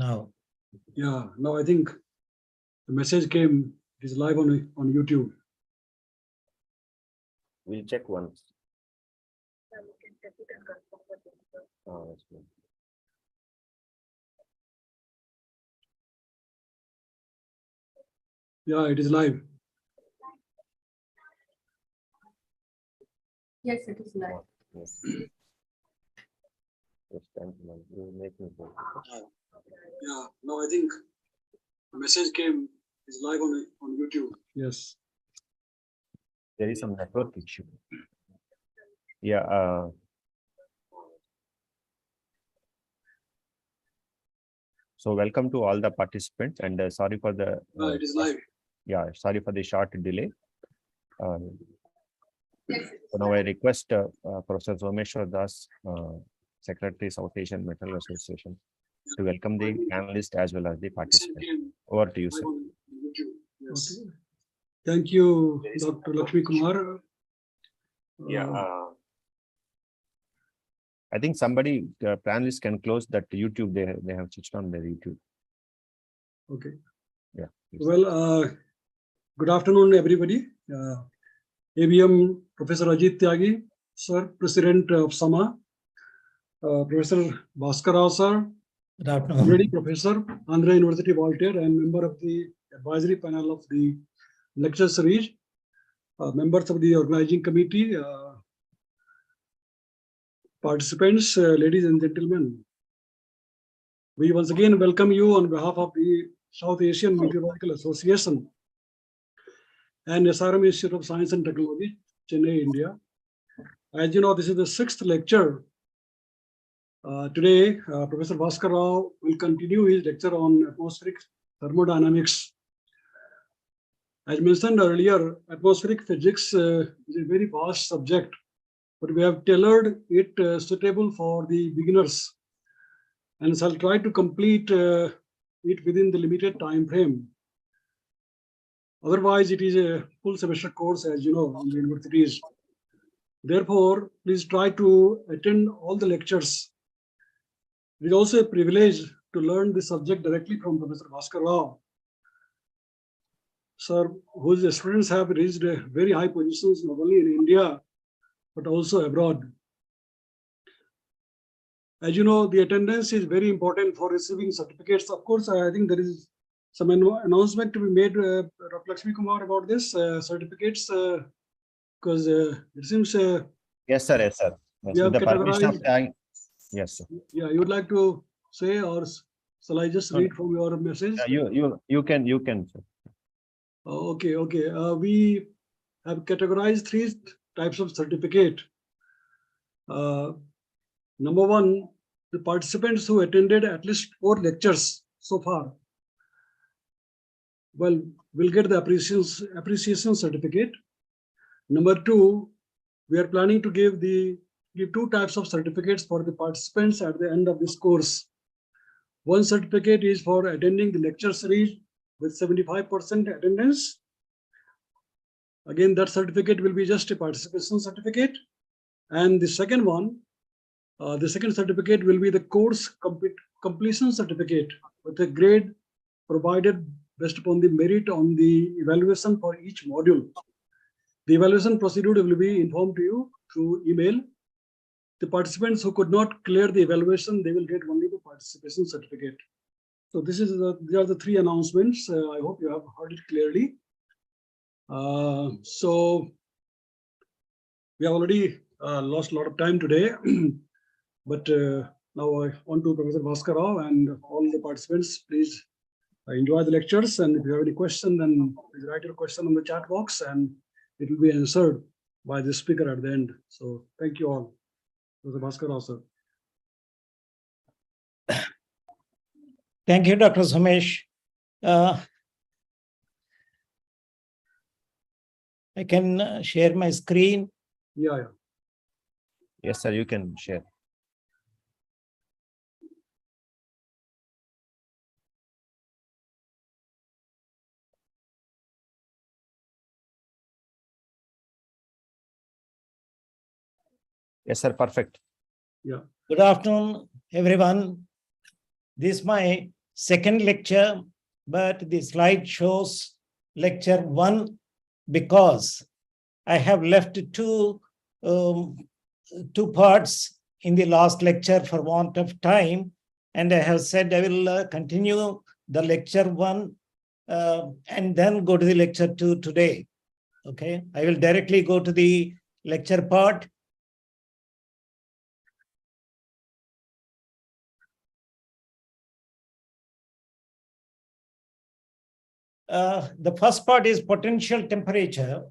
Now. Yeah, now I think the message came. It is live on YouTube. We'll check once. Yeah, it is live. Yes, it is live. Yes. Yes, thank you. You make me go. Yeah, now I think the message came. It is live on YouTube. Yes. There is some network issue. Yeah. So welcome to all the participants, and sorry for the. It is live. Yeah, sorry for the short delay. Yes, So now I request Professor Someshwar Das, Secretary, South Asian Metal Association, to welcome the panelists as well as the participants. Over to you, sir. Yes. Okay. Thank you, Dr. Lakshmi Kumar. Yeah. I think somebody, panelists can close that YouTube. They have switched on their YouTube. Okay. Yeah. Please. Well, good afternoon, everybody. ABM Professor Ajit Tyagi, sir, President of SAMA, Professor Bhaskar, sir, Good afternoon. Honorary Professor, Andhra University, Waltair, and member of the advisory panel of the lecture series, members of the organizing committee, participants, ladies and gentlemen. We once again welcome you on behalf of the South Asian Meteorological Association and SRM Institute of Science and Technology, Chennai, India. As you know, this is the 6th lecture. Today, Professor Bhaskar will continue his lecture on atmospheric thermodynamics. As mentioned earlier, atmospheric physics is a very vast subject, but we have tailored it suitable for the beginners, and shall try to complete it within the limited time frame. Otherwise, it is a full semester course, as you know, in the universities. Therefore, please try to attend all the lectures. It is also a privilege to learn the subject directly from Professor Bhaskar Rao, sir, whose students have reached very high positions not only in India, but also abroad. As you know, the attendance is very important for receiving certificates. Of course, I think there is some announcement to be made, Dr. Lakshmi Kumar, about this certificates, because it seems. Yes, sir. Yes, sir. Yes, with the permission of yes, sir. Yeah, you would like to say, or shall I just read from your message? You can, sir. Okay. We have categorized 3 types of certificate. Number 1, the participants who attended at least 4 lectures so far, well, will get the appreciation certificate. Number 2, we are planning to give 2 types of certificates for the participants at the end of this course. One certificate is for attending the lecture series with 75% attendance. Again, that certificate will be just a participation certificate. And the second one, the second certificate will be the course completion certificate with a grade provided based upon the merit on the evaluation for each module. The evaluation procedure will be informed to you through email. The participants who could not clear the evaluation, they will get only the participation certificate. So these are the 3 announcements. I hope you have heard it clearly. So we have already lost a lot of time today, but now I want to Professor Bhaskar Rao and all the participants, please enjoy the lectures. And if you have any question, then please write your question on the chat box and it will be answered by the speaker at the end. So thank you all. Professor Bhaskar Rao, sir. Thank you, Dr. Somesh. I can share my screen. Yeah. Yes, sir. You can share. Yes, sir. Perfect. Yeah. Good afternoon, everyone. This is my second lecture, but the slide shows lecture 1 because I have left two parts in the last lecture for want of time. And I have said I will continue the lecture 1 and then go to the lecture 2 today. Okay, I will directly go to the lecture part. The first part is potential temperature.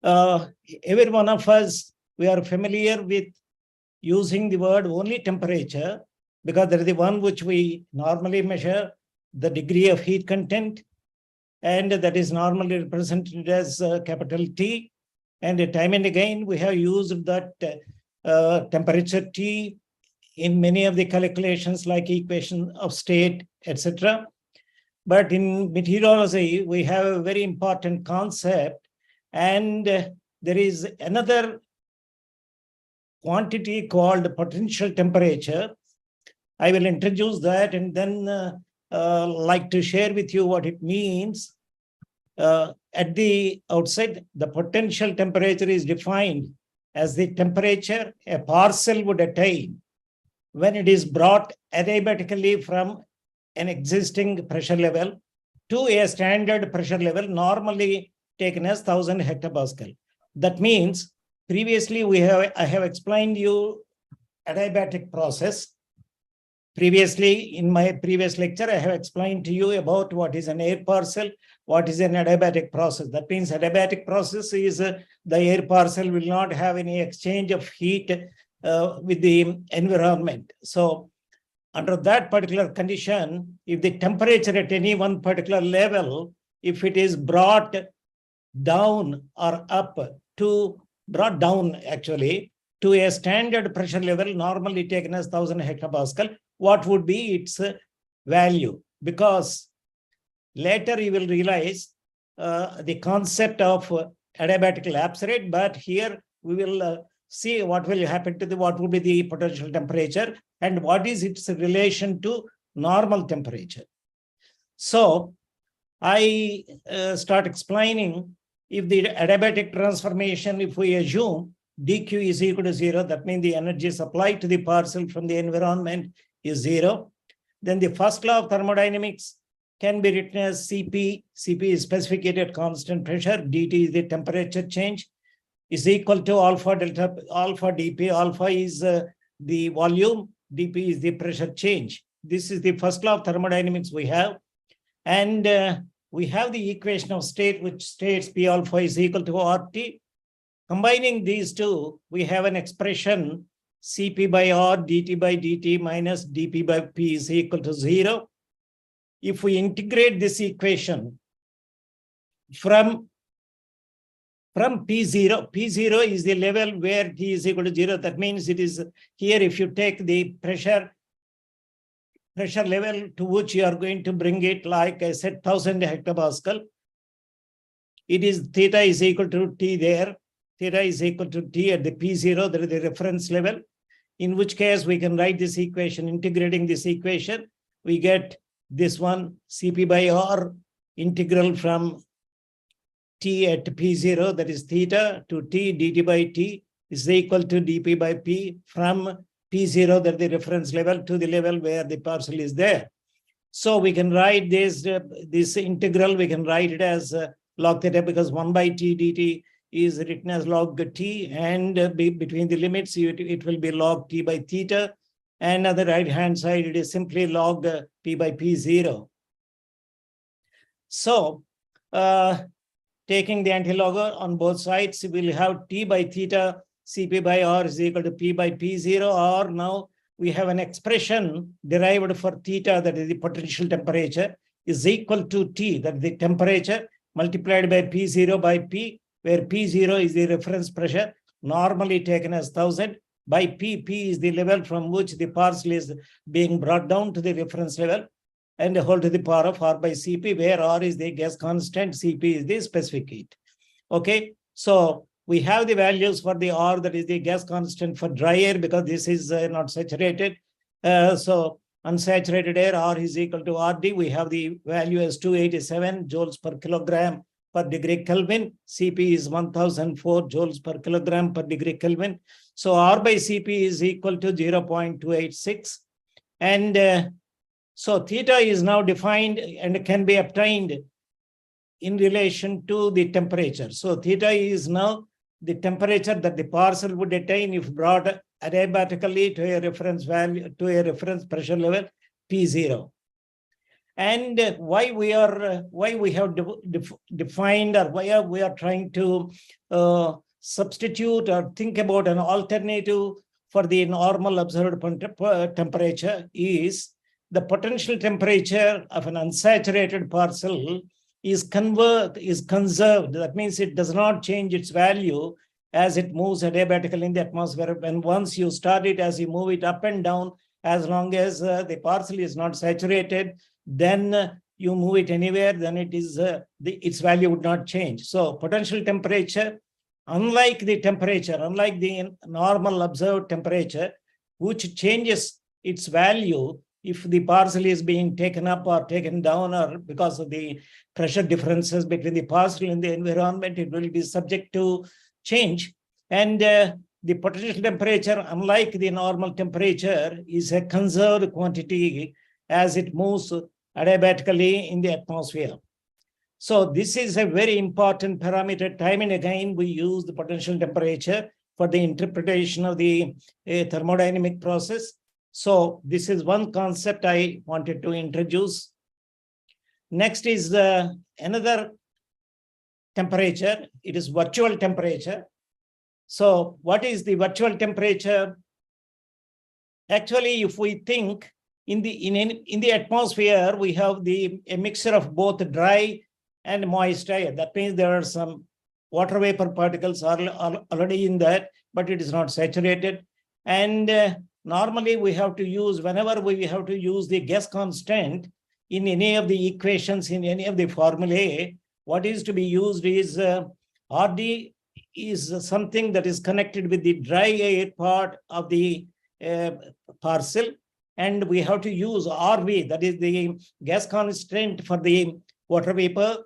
Every one of us, we are familiar with using the word only temperature because that is the one which we normally measure the degree of heat content, and that is normally represented as capital T. And time and again, we have used that temperature T in many of the calculations like equation of state, etc. But in meteorology, we have a very important concept, and there is another quantity called potential temperature. I will introduce that and then like to share with you what it means. At the outset, the potential temperature is defined as the temperature a parcel would attain when it is brought adiabatically from an existing pressure level to a standard pressure level normally taken as 1000 hectopascal. That means previously I have explained you adiabatic process. Previously, in my previous lecture, I have explained to you about what is an air parcel, what is an adiabatic process. That means adiabatic process is the air parcel will not have any exchange of heat with the environment. So under that particular condition, if the temperature at any one particular level, if it is brought down or up to, brought down actually to a standard pressure level normally taken as 1000 hectopascal, what would be its value? Because later you will realize the concept of adiabatic lapse rate, but here we will see what will happen to what would be the potential temperature and what is its relation to normal temperature. So I start explaining if the adiabatic transformation, if we assume dq is equal to 0, that means the energy supplied to the parcel from the environment is 0. Then the first law of thermodynamics can be written as Cp. Cp is specified at constant pressure. Dt is the temperature change, is equal to alpha delta alpha dp. Alpha is the volume, dp is the pressure change. This is the first law of thermodynamics we have. And we have the equation of state which states P alpha is equal to RT. Combining these two, we have an expression Cp by R dt by dt minus dp by P is equal to 0. If we integrate this equation from P0, P0 is the level where T is equal to 0. That means it is here, if you take the pressure level to which you are going to bring it, like I said, 1000 hectopascal, it is theta is equal to T there. Theta is equal to T at the P0, that is the reference level, in which case we can write this equation. Integrating this equation, we get this one, Cp by R, integral from T at P0, that is theta, to T dt by T is equal to dp by P from P0, that is the reference level, to the level where the parcel is there. So we can write this integral, we can write it as log theta, because 1 by T dt is written as log T, and between the limits, it will be log T by theta. And on the right-hand side, it is simply log P by P0. So taking the antilog on both sides, we will have T by theta, Cp by R is equal to P by P0, or now we have an expression derived for theta, that is the potential temperature, is equal to T, that is the temperature, multiplied by P0 by P, where P0 is the reference pressure, normally taken as 1000, by P. P is the level from which the parcel is being brought down to the reference level, and a whole to the power of R by Cp, where R is the gas constant, Cp is the specific heat. Okay, so we have the values for the R, that is the gas constant for dry air, because this is not saturated. So unsaturated air, R is equal to RD. We have the value as 287 joules per kilogram per degree Kelvin. Cp is 1004 joules per kilogram per degree Kelvin. So R by Cp is equal to 0.286. And so theta is now defined and can be obtained in relation to the temperature. So theta is now the temperature that the parcel would attain if brought adiabatically to a reference value, to a reference pressure level P0. And why we have defined, or why we are trying to substitute or think about an alternative for the normal observed temperature is the potential temperature of an unsaturated parcel is conserved. That means it does not change its value as it moves adiabatically in the atmosphere. And once you start it, as you move it up and down, as long as the parcel is not saturated, then you move it anywhere, then it is its value would not change. So potential temperature, unlike the normal observed temperature, which changes its value if the parcel is being taken up or taken down, or because of the pressure differences between the parcel and the environment, it will be subject to change. And the potential temperature, unlike the normal temperature, is a conserved quantity as it moves adiabatically in the atmosphere. So this is a very important parameter. Time and again, we use the potential temperature for the interpretation of the thermodynamic process. So this is one concept I wanted to introduce. Next is another temperature. It is virtual temperature. So what is the virtual temperature? Actually, if we think in the atmosphere, we have a mixture of both dry and moist air. That means there are some water vapor particles are already in that, but it is not saturated. And normally we have to use, whenever we have to use the gas constant in any of the equations, in any of the formulae, what is to be used is RD is something that is connected with the dry air part of the parcel. And we have to use RV, that is the gas constant for the water vapor,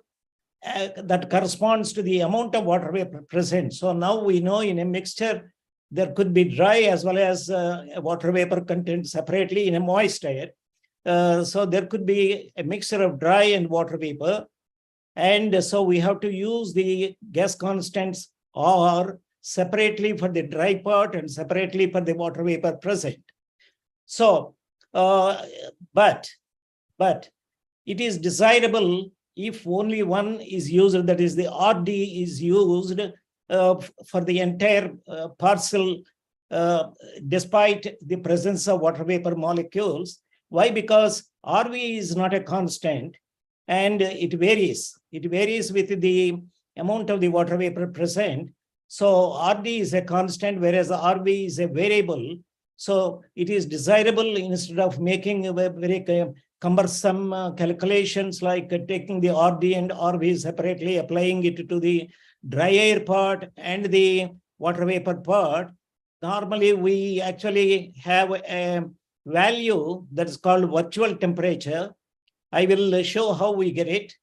that corresponds to the amount of water vapor present. So now we know in a mixture, there could be dry as well as water vapor content separately in a moist air. So there could be a mixture of dry and water vapor. And so we have to use the gas constants or separately for the dry part and separately for the water vapor present. So, but it is desirable if only one is used, that is the RD is used for the entire parcel despite the presence of water vapor molecules. Why? Because RV is not a constant and it varies. It varies with the amount of the water vapor present. So RD is a constant, whereas RV is a variable. So it is desirable, instead of making a very cumbersome calculations like taking the RD and RV separately, applying it to the dry air part and the water vapor part, normally we actually have a value that is called virtual temperature. I will show how we get it.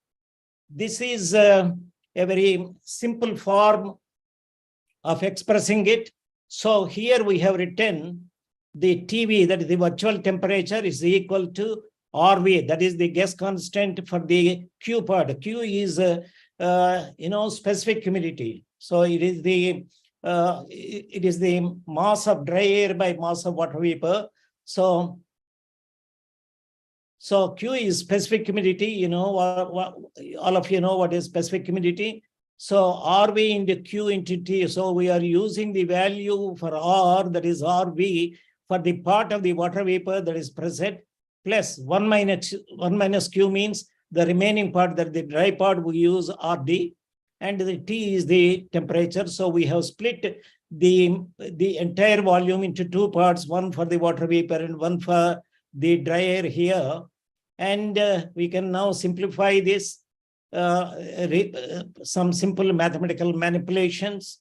This is a very simple form of expressing it. So here we have written the TV, that is the virtual temperature, is equal to RV, that is the gas constant for the Q part. Q is specific humidity. So it is the mass of dry air by mass of water vapor. So Q is specific humidity. All of you know what is specific humidity. So RV into Q into T. So we are using the value for R, that is RV, for the part of the water vapor that is present, plus 1 minus Q means the remaining part, that the dry part, we use RD, and the T is the temperature. So we have split the entire volume into two parts, one for the water vapor and one for the dry air here. And we can now simplify this, some simple mathematical manipulations.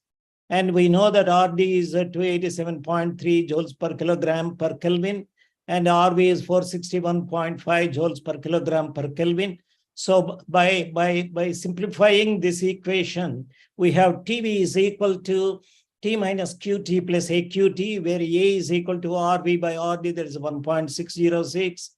And we know that RD is 287.3 joules per kilogram per Kelvin. and RV is 461.5 joules per kilogram per Kelvin. So by simplifying this equation, we have TV is equal to T minus QT plus AQT, where A is equal to RV by RD, that is 1.606.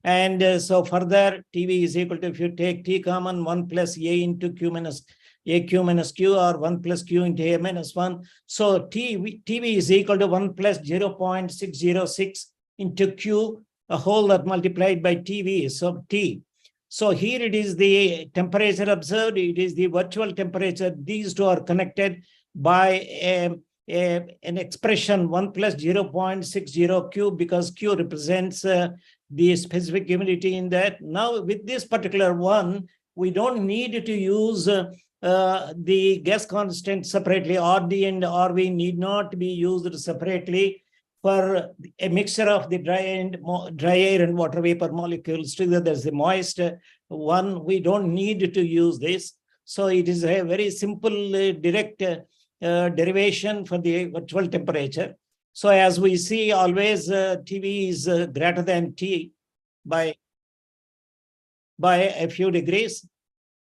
And so further, TV is equal to, if you take T common, 1 plus A into Q minus AQ minus Q, or 1 plus Q into A minus 1. So TV is equal to 1 plus 0.606 into Q, a whole that multiplied by TV, so T. So here it is the temperature observed, it is the virtual temperature. These two are connected by an expression 1 plus 0.60 Q, because Q represents the specific humidity in that. Now with this particular one, we don't need to use the gas constant separately. RD and RV need not be used separately for a mixture of the dry air and water vapor molecules together. There's the moist one. We don't need to use this. So it is a very simple direct derivation for the virtual temperature. So as we see, always TV is greater than T by a few degrees.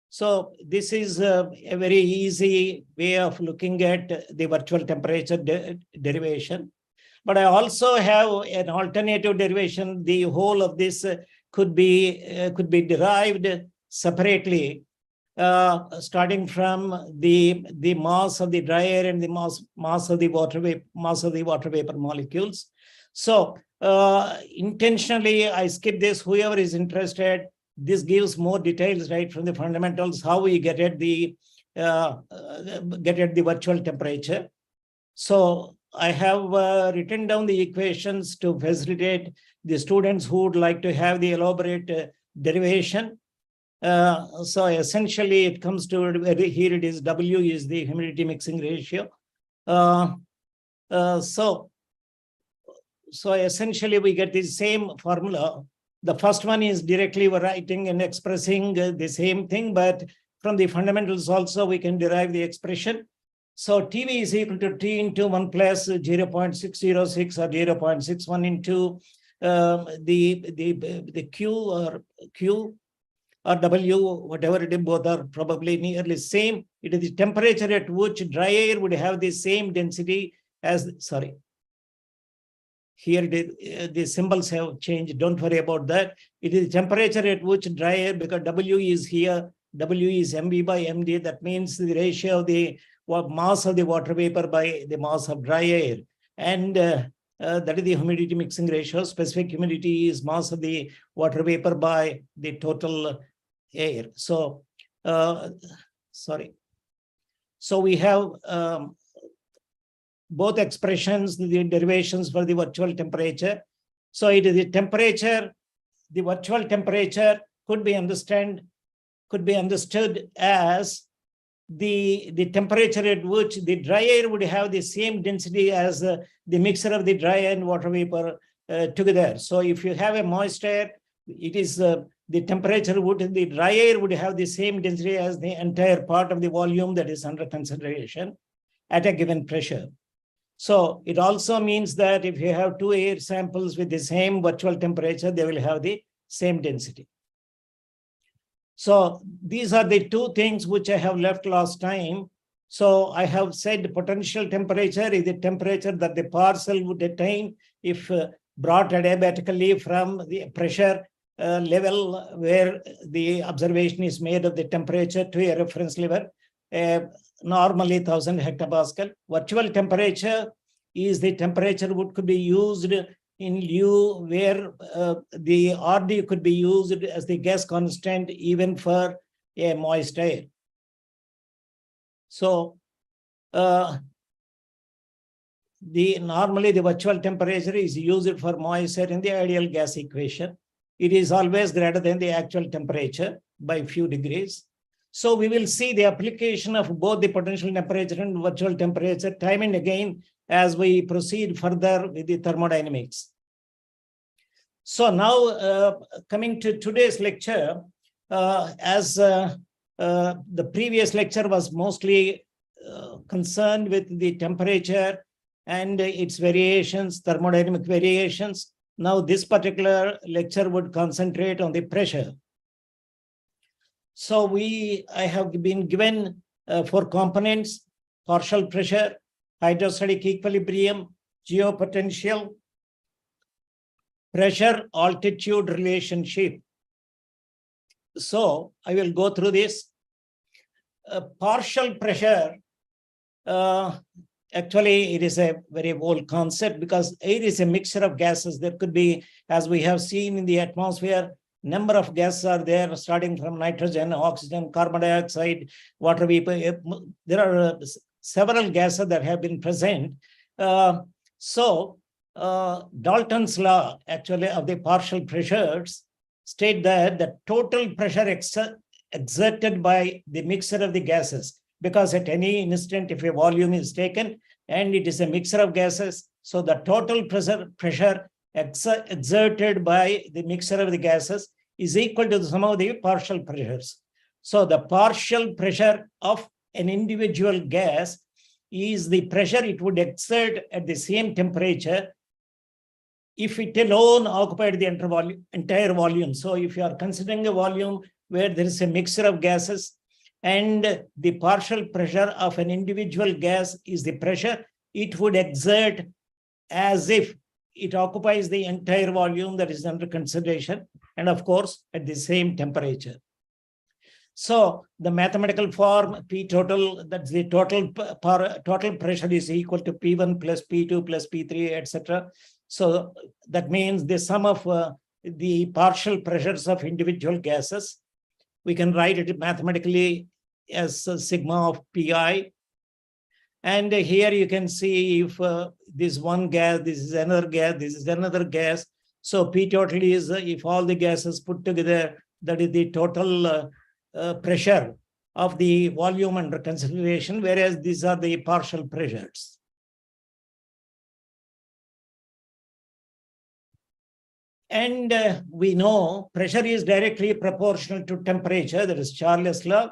So this is a very easy way of looking at the virtual temperature derivation. But I also have an alternative derivation. The whole of this could be derived separately, starting from the mass of the dry air and the mass of the water vapor molecules. So intentionally, I skip this. Whoever is interested, this gives more details right from the fundamentals, how we get at the virtual temperature. So I have written down the equations to facilitate the students who would like to have the elaborate derivation. So essentially it comes to, here it is, W is the humidity mixing ratio. So essentially we get the same formula. The first one is directly writing and expressing the same thing, but from the fundamentals also we can derive the expression. So TV is equal to T into 1 plus 0.606 or 0.61 into the Q or W, whatever it is, both are probably nearly same. It is the temperature at which dry air would have the same density as, sorry. Here the symbols have changed. Don't worry about that. It is temperature at which dry air, because W is here, W is MV by MD. That means the ratio of the mass of the water vapor by the mass of dry air. And that is the humidity mixing ratio. Specific humidity is mass of the water vapor by the total air. So, sorry. So we have both expressions, the derivations for the virtual temperature. So it is the temperature, the virtual temperature could be understood as the temperature at which the dry air would have the same density as the mixture of the dry air and water vapor together. So if you have a moist air, it is the temperature the dry air would have the same density as the entire part of the volume that is under consideration at a given pressure. So it also means that if you have two air samples with the same virtual temperature, they will have the same density. So these are the two things which I have left last time. So I have said potential temperature is the temperature that the parcel would attain if brought adiabatically from the pressure level where the observation is made of the temperature to a reference level, normally 1000 hectopascal. Virtual temperature is the temperature which could be used in lieu where the RD could be used as the gas constant even for a moist air. So normally the virtual temperature is used for moist air in the ideal gas equation. It is always greater than the actual temperature by a few degrees. So we will see the application of both the potential temperature and virtual temperature time and again as we proceed further with the thermodynamics. So now coming to today's lecture, as the previous lecture was mostly concerned with the temperature and its variations, thermodynamic variations. Now, this particular lecture would concentrate on the pressure. So I have been given 4 components: partial pressure, hydrostatic equilibrium, geopotential, pressure altitude relationship. So I will go through this. Partial pressure, actually, it is a very old concept because air is a mixture of gases. There could be, as we have seen in the atmosphere, number of gases are there, starting from nitrogen, oxygen, carbon dioxide, water vapor. There are several gases that have been present. Dalton's law, actually, of the partial pressures state that the total pressure exerted by the mixture of the gases, because at any instant, if a volume is taken and it is a mixture of gases, so the total pressure exerted by the mixture of the gases is equal to the sum of the partial pressures. So the partial pressure of an individual gas is the pressure it would exert at the same temperature if it alone occupied the entire volume. So if you are considering a volume where there is a mixture of gases and the partial pressure of an individual gas is the pressure it would exert as if it occupies the entire volume that is under consideration, and of course at the same temperature. So the mathematical form P total, that's the total pressure, is equal to P1 plus P2 plus P3, etc. So that means the sum of the partial pressures of individual gases. We can write it mathematically as sigma of Pi. And here you can see if this one gas, this is another gas, this is another gas. So P total is, if all the gases put together, that is the total pressure of the volume under consideration, whereas these are the partial pressures. And we know pressure is directly proportional to temperature, that is Charles' law.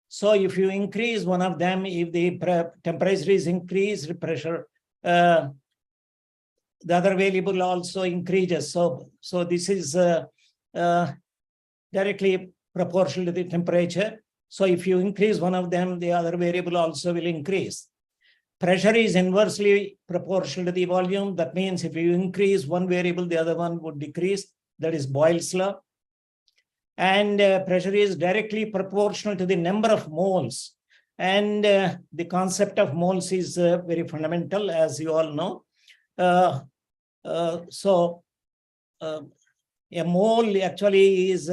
So if you increase one of them, if the temperature is increased, pressure, the other variable also increases. So this is directly proportional to the temperature. So if you increase one of them, the other variable also will increase. Pressure is inversely proportional to the volume. That means if you increase one variable, the other one would decrease. That is Boyle's law. And pressure is directly proportional to the number of moles. And the concept of moles is very fundamental, as you all know. A mole actually is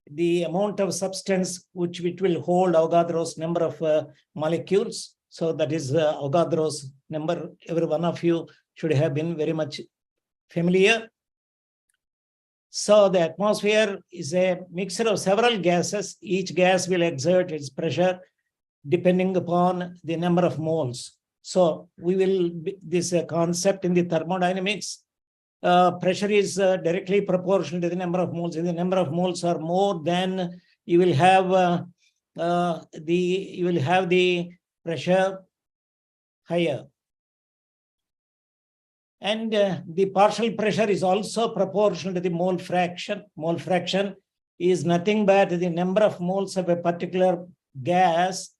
the amount of substance which will hold Avogadro's number of molecules. So that is Avogadro's number. Every one of you should have been very much familiar. So the atmosphere is a mixture of several gases. Each gas will exert its pressure depending upon the number of moles. So we will, this concept in the thermodynamics, pressure is directly proportional to the number of moles. If the number of moles are more, then you will have the pressure higher. And the partial pressure is also proportional to the mole fraction. Mole fraction is nothing but the number of moles of a particular gas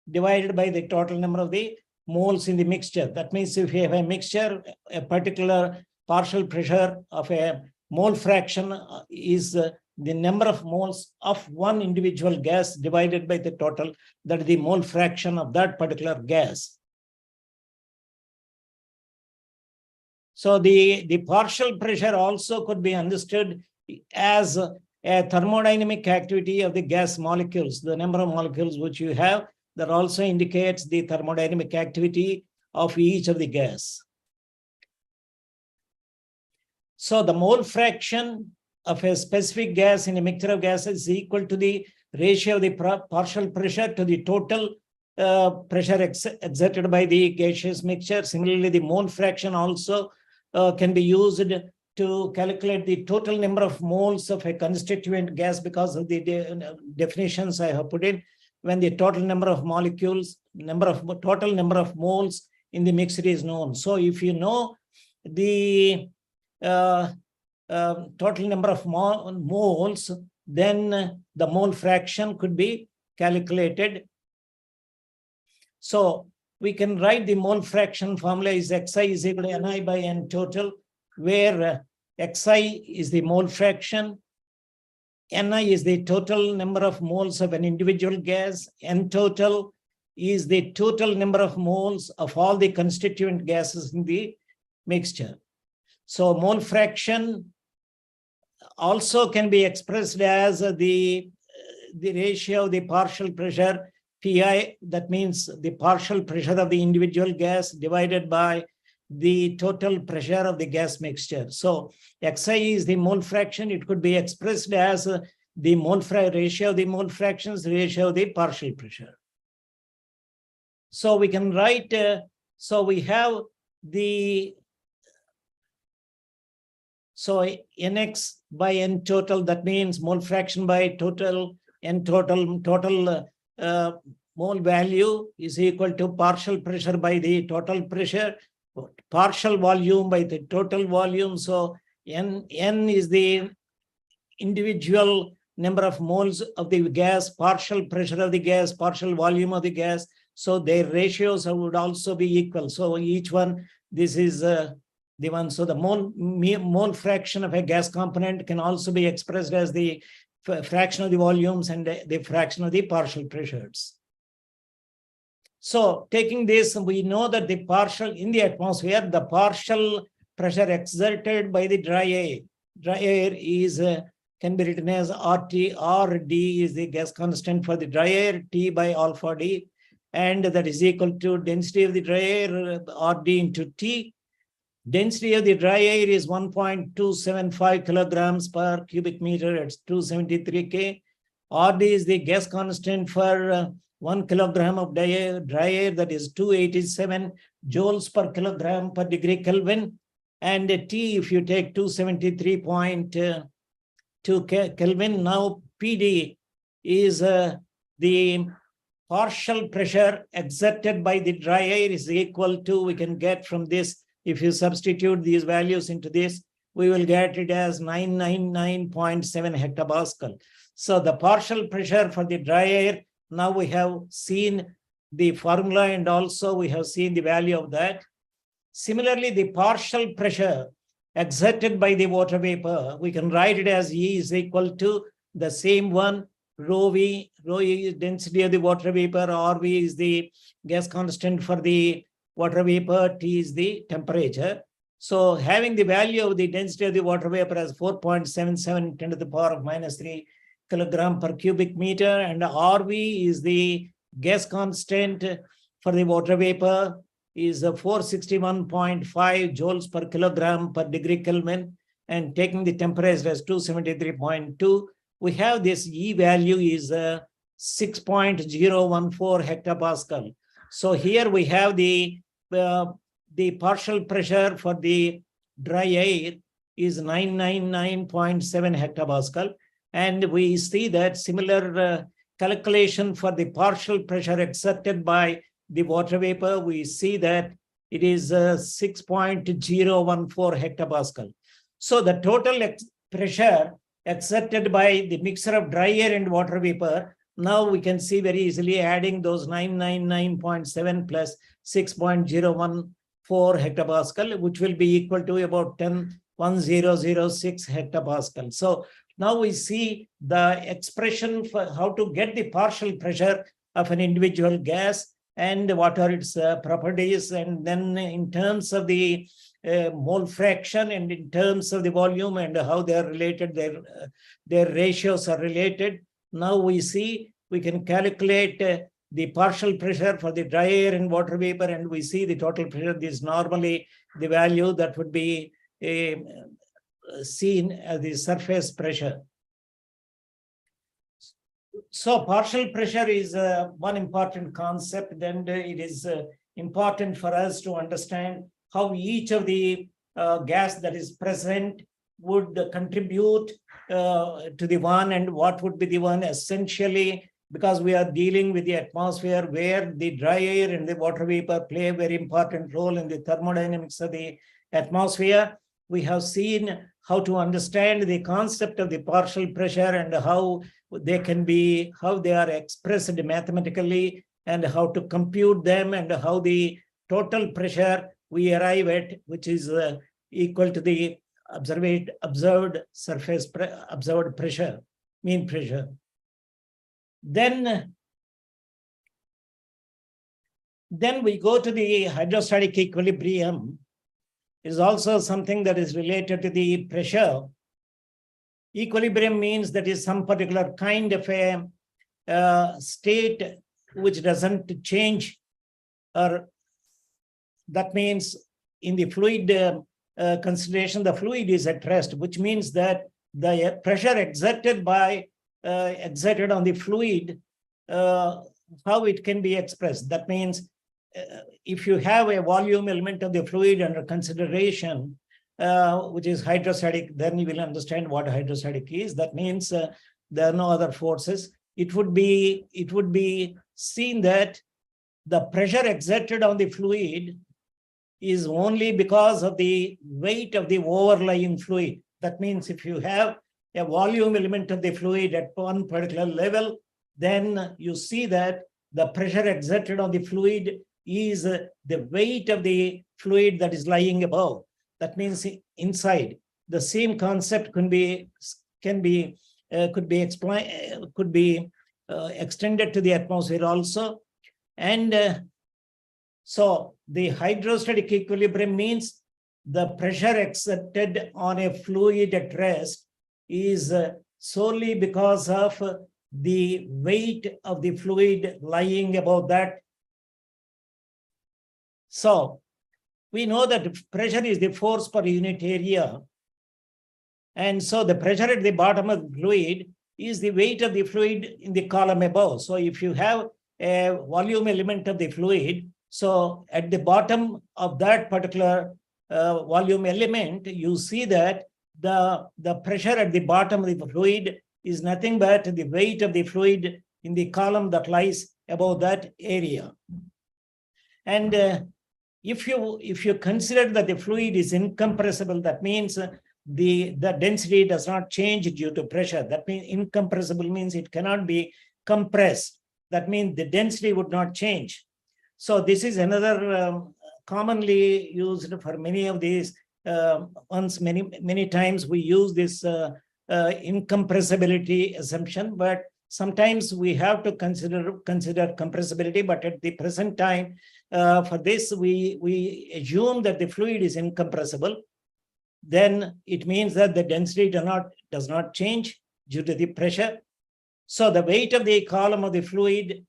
divided by the total number of the moles in the mixture. That means if you have a mixture, a particular partial pressure of a mole fraction is the number of moles of one individual gas divided by the total, that is the mole fraction of that particular gas. So the partial pressure also could be understood as a thermodynamic activity of the gas molecules. The number of molecules which you have, that also indicates the thermodynamic activity of each of the gas. So the mole fraction of a specific gas in a mixture of gases is equal to the ratio of the partial pressure to the total pressure exerted by the gaseous mixture. Similarly, the mole fraction also can be used to calculate the total number of moles of a constituent gas because of the definitions I have put in. When the total number of molecules, total number of moles in the mixture is known. So if you know the total number of moles, then the mole fraction could be calculated. So we can write the mole fraction formula is Xi is equal to Ni by N total, where Xi is the mole fraction, Ni is the total number of moles of an individual gas, N total is the total number of moles of all the constituent gases in the mixture. So mole fraction also can be expressed as the ratio of the partial pressure Pi, that means the partial pressure of the individual gas divided by the total pressure of the gas mixture. So Xi is the mole fraction. It could be expressed as the mole ratio of the mole fractions, ratio of the partial pressure. So we can write, so we have the, so Nx by N total, that means mole fraction by total, N total mole value is equal to partial pressure by the total pressure, partial volume by the total volume. So N is the individual number of moles of the gas, partial pressure of the gas, partial volume of the gas. So their ratios would also be equal. So each one, this is the one. So the mole fraction of a gas component can also be expressed as the fraction of the volumes and the fraction of the partial pressures. So taking this, we know that the partial in the atmosphere, the partial pressure exerted by the dry air is can be written as RT. RD is the gas constant for the dry air, T by alpha D, and that is equal to density of the dry air, RD into T. Density of the dry air is 1.275 kilograms per cubic meter. It's 273 K. RD is the gas constant for 1 kilogram of dry air, that is 287 joules per kilogram per degree Kelvin. And T, if you take 273.2 Kelvin, now PD is the partial pressure exerted by the dry air is equal to, we can get from this, if you substitute these values into this, we will get it as 999.7 hectopascal. So the partial pressure for the dry air, now we have seen the formula and also we have seen the value of that. Similarly, the partial pressure exerted by the water vapor, we can write it as E is equal to the same one, rho V. Rho E is density of the water vapor, RV is the gas constant for the water vapor, T is the temperature. So having the value of the density of the water vapor as 4.77 10 to the power of minus 3 kilogram per cubic meter, and RV is the gas constant for the water vapor is 461.5 joules per kilogram per degree Kelvin, and taking the temperature as 273.2, we have this E value is 6.014 hectopascal. So here we have the partial pressure for the dry air is 999.7 hectopascal. And we see that similar calculation for the partial pressure exerted by the water vapor, we see that it is 6.014 hectopascal. So the total pressure exerted by the mixture of dry air and water vapor, now we can see very easily adding those 999.7 plus 6.014 hectopascal, which will be equal to about 10,1006 hectopascal. So now we see the expression for how to get the partial pressure of an individual gas and what are its properties, and then in terms of the mole fraction and in terms of the volume and how they are related, their ratios are related. Now we see we can calculate the partial pressure for the dry air and water vapor, and we see the total pressure. This is normally the value that would be seen as the surface pressure. So partial pressure is one important concept, and it is important for us to understand how each of the gas that is present would contribute to the one, and what would be the one essentially, because we are dealing with the atmosphere where the dry air and the water vapor play a very important role in the thermodynamics of the atmosphere. we have seen how to understand the concept of the partial pressure and how they can be, how they are expressed mathematically, and how to compute them, and how the total pressure we arrive at, which is equal to the observed surface observed pressure, mean pressure. Then we go to the hydrostatic equilibrium. Is also something that is related to the pressure. Equilibrium means that is some particular kind of a state which doesn't change, or that means in the fluid consideration, the fluid is at rest, which means that the pressure exerted on the fluid, how it can be expressed. That means if you have a volume element of the fluid under consideration, which is hydrostatic, then you will understand what hydrostatic is. That means there are no other forces. It would be seen that the pressure exerted on the fluid is only because of the weight of the overlying fluid. That means if you have a volume element of the fluid at one particular level, then you see that the pressure exerted on the fluid is the weight of the fluid that is lying above. That means inside. The same concept could be extended to the atmosphere also. And so the hydrostatic equilibrium means the pressure exerted on a fluid at rest is solely because of the weight of the fluid lying above that. So we know that pressure is the force per unit area. And so the pressure at the bottom of the fluid is the weight of the fluid in the column above. So if you have a volume element of the fluid, so at the bottom of that particular volume element, you see that the pressure at the bottom of the fluid is nothing but the weight of the fluid in the column that lies above that area. And if you consider that the fluid is incompressible, that means the density does not change due to pressure. That means incompressible means it cannot be compressed. That means the density would not change. So this is another commonly used for many of these many times we use this incompressibility assumption, but sometimes we have to consider compressibility. But at the present time, for this, we assume that the fluid is incompressible. Then it means that the density does not change due to the pressure. So the weight of the column of the fluid,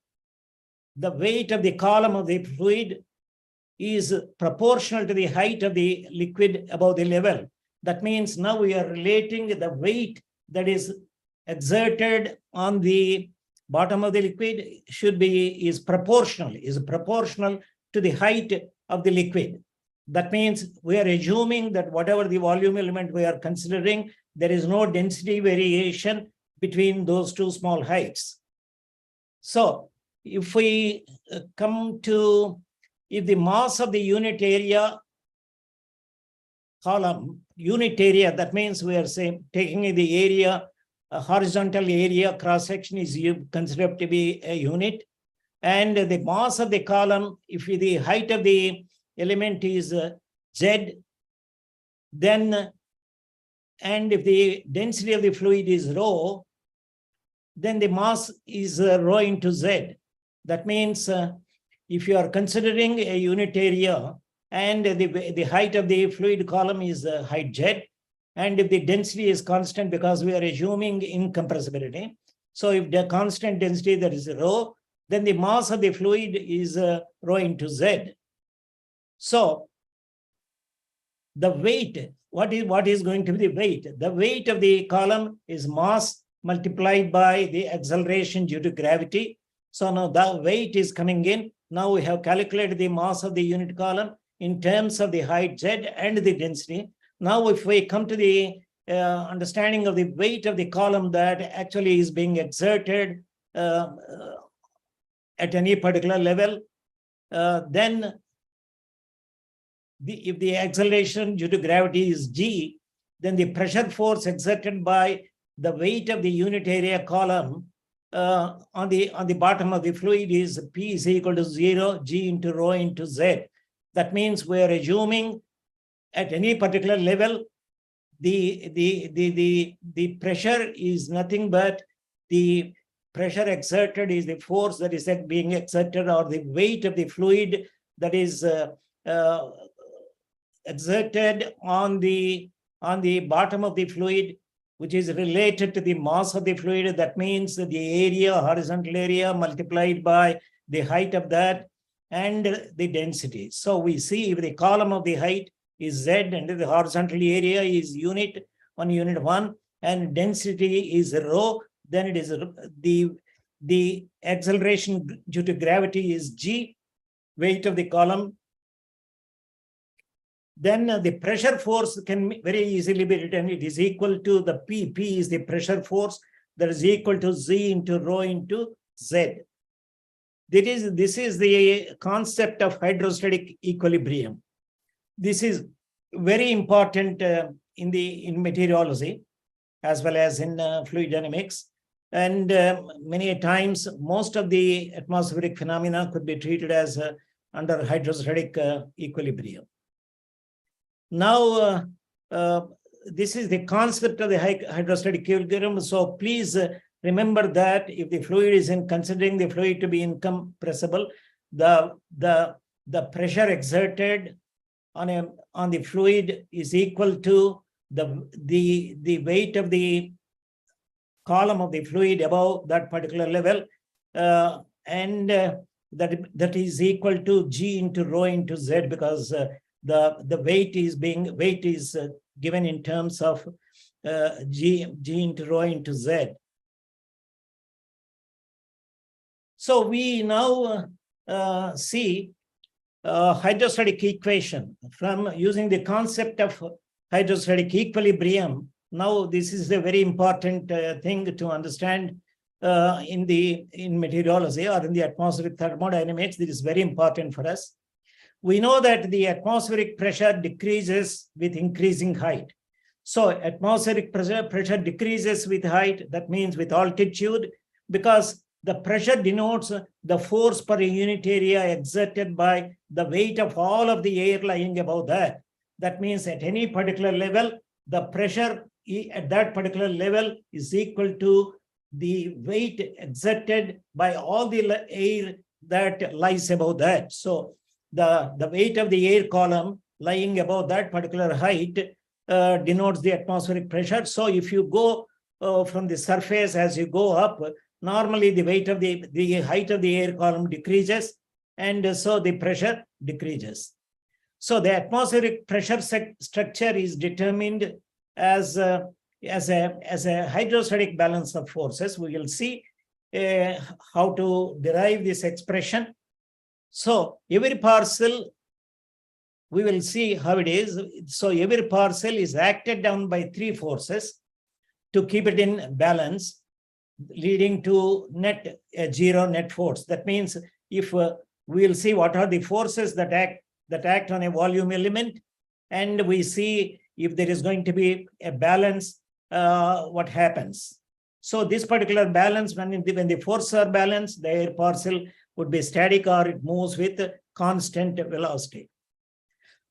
is proportional to the height of the liquid above the level. That means now we are relating the weight that is exerted on the bottom of the liquid is proportional to the height of the liquid. That means we are assuming that whatever the volume element we are considering, there is no density variation between those two small heights. So if we if the mass of the unit area column, that means we are taking the area, a horizontal area cross-section is considered to be a unit. And the mass of the column, if the height of the element is Z, then, and if the density of the fluid is rho, then the mass is rho into Z. That means if you are considering a unit area and the height of the fluid column is height Z, and if the density is constant because we are assuming incompressibility. So if the constant density, that is rho, then the mass of the fluid is rho into Z. So the weight, what is going to be the weight? The weight of the column is mass multiplied by the acceleration due to gravity. So now the weight is coming in. Now we have calculated the mass of the unit column in terms of the height Z and the density. Now if we come to the understanding of the weight of the column that actually is being exerted at any particular level, then if the acceleration due to gravity is G, then the pressure force exerted by the weight of the unit area column on the bottom of the fluid is P is equal to 0, G into rho into Z. That means we are assuming at any particular level, the pressure is nothing but the pressure exerted is the force that is being exerted, or the weight of the fluid that is exerted on the bottom of the fluid, which is related to the mass of the fluid. That means the area, horizontal area, multiplied by the height of that and the density. So we see if the column of the height is Z and the horizontal area is unit 1, and density is rho, then it is the acceleration due to gravity is G, weight of the column. Then the pressure force can very easily be written. It is equal to the P. P is the pressure force that is equal to Z into rho into Z. This is the concept of hydrostatic equilibrium. This is very important in meteorology as well as in fluid dynamics. And many times, most of the atmospheric phenomena could be treated as under hydrostatic equilibrium. Now, this is the concept of the hydrostatic equilibrium. So please remember that if the fluid is considering the fluid to be incompressible, the pressure exerted on the fluid is equal to the weight of the column of the fluid above that particular level, and that is equal to G into rho into Z, because the weight is given in terms of G into rho into Z. So we now see hydrostatic equation from using the concept of hydrostatic equilibrium. Now, this is a very important thing to understand in meteorology or in the atmospheric thermodynamics. This is very important for us. We know that the atmospheric pressure decreases with increasing height. So atmospheric pressure decreases with height. That means with altitude, because the pressure denotes the force per unit area exerted by the weight of all of the air lying above that. That means at any particular level, the pressure at that particular level is equal to the weight exerted by all the air that lies above that. So the weight of the air column lying above that particular height denotes the atmospheric pressure. So if you go from the surface as you go up, normally the weight of the height of the air column decreases, and so the pressure decreases. So the atmospheric pressure structure is determined as a hydrostatic balance of forces. We will see how to derive this expression. So every parcel, we will see how it is. So every parcel is acted down by three forces to keep it in balance, leading to zero net force. That means if we will see what are the forces that act on a volume element, and we see if there is going to be a balance, what happens. So this particular balance, when the forces are balanced, the air parcel would be static or it moves with constant velocity.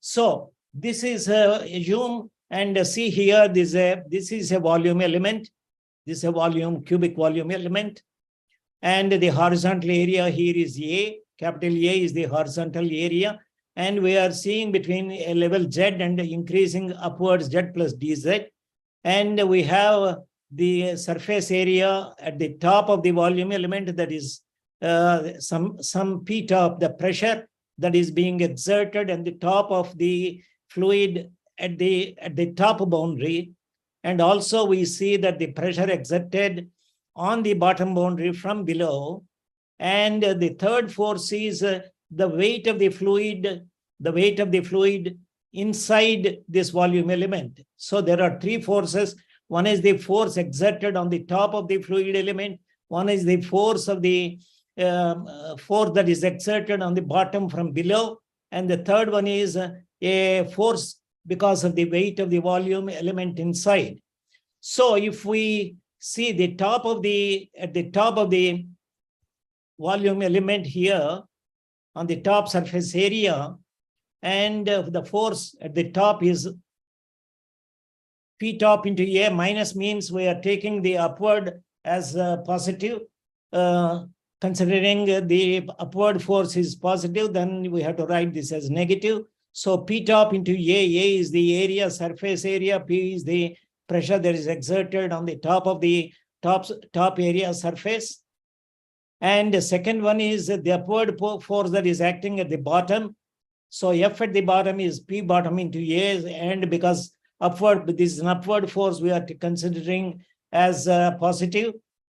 So this is assume and see here, this is a volume element. This is a cubic volume element. And the horizontal area here is A, capital A is the horizontal area. And we are seeing between a level Z and increasing upwards Z plus dz. And we have the surface area at the top of the volume element, that is some P top, the pressure that is being exerted at the top of the fluid at the top boundary. And also we see that the pressure exerted on the bottom boundary from below. And the third force is the weight of the fluid inside this volume element. So there are three forces. One is the force exerted on the top of the fluid element. One is the force of the force that is exerted on the bottom from below. And the third one is a force because of the weight of the volume element inside. So if we see at the top of the volume element here on the top surface area, and the force at the top is P top into A minus, means we are taking the upward as positive. Considering the upward force is positive, then we have to write this as negative. So P top into A is the area, surface area, P is the pressure that is exerted on the top of the top area surface. And the second one is the upward force that is acting at the bottom. So F at the bottom is P bottom into A, and because upward, this is an upward force, we are considering as positive.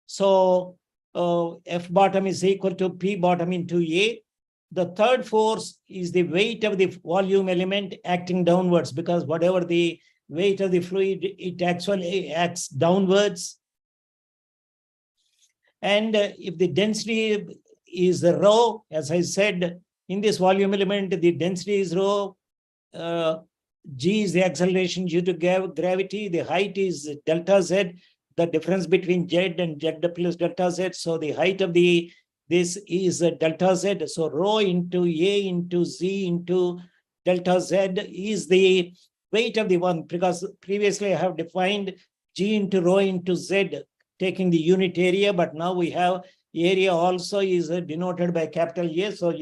So F bottom is equal to P bottom into A. The third force is the weight of the volume element acting downwards, because whatever the weight of the fluid, it actually acts downwards. And if the density is rho, as I said, in this volume element, the density is rho. G is the acceleration due to gravity. The height is delta Z, the difference between Z and Z plus delta Z. So the height of this is delta Z. So rho into A into Z into delta Z is the weight of the one, because previously I have defined G into rho into Z, taking the unit area, but now we have area also is denoted by capital A. So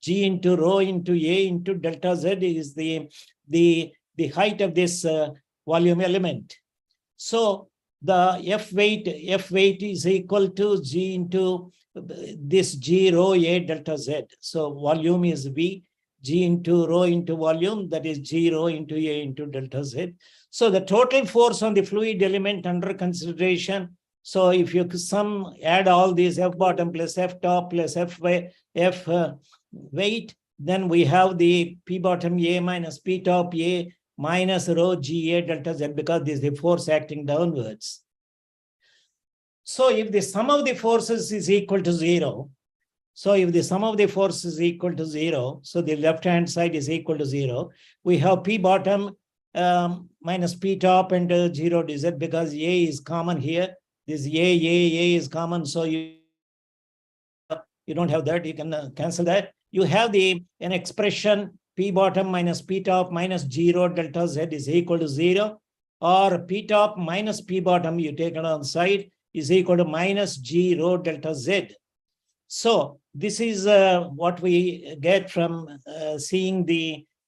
G into rho into A into delta Z is the height of this volume element. So the F weight is equal to G into this G rho A delta Z. So volume is V, G into rho into volume, that is G rho into A into delta Z. So the total force on the fluid element under consideration. So if you add all these F bottom plus F top plus F weight, then we have the P bottom A minus P top A minus rho G A delta Z, because this is the force acting downwards. So if the sum of the forces is equal to 0, so if the sum of the forces is equal to 0, so the left-hand side is equal to 0, we have P bottom minus P top and 0 dz, because A is common here. This A is common, so you don't have that, you can cancel that. You have an expression P bottom minus P top minus 0 delta Z is equal to 0, or P top minus P bottom, you take it on side, is equal to minus G rho delta Z. So this is what we get from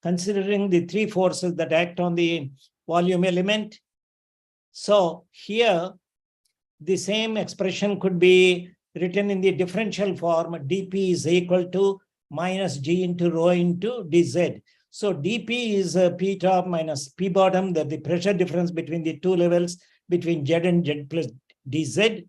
considering the three forces that act on the volume element. So here, the same expression could be written in the differential form. dP is equal to minus G into rho into dz. So dP is P top minus P bottom, that the pressure difference between the two levels between Z and Z plus dz.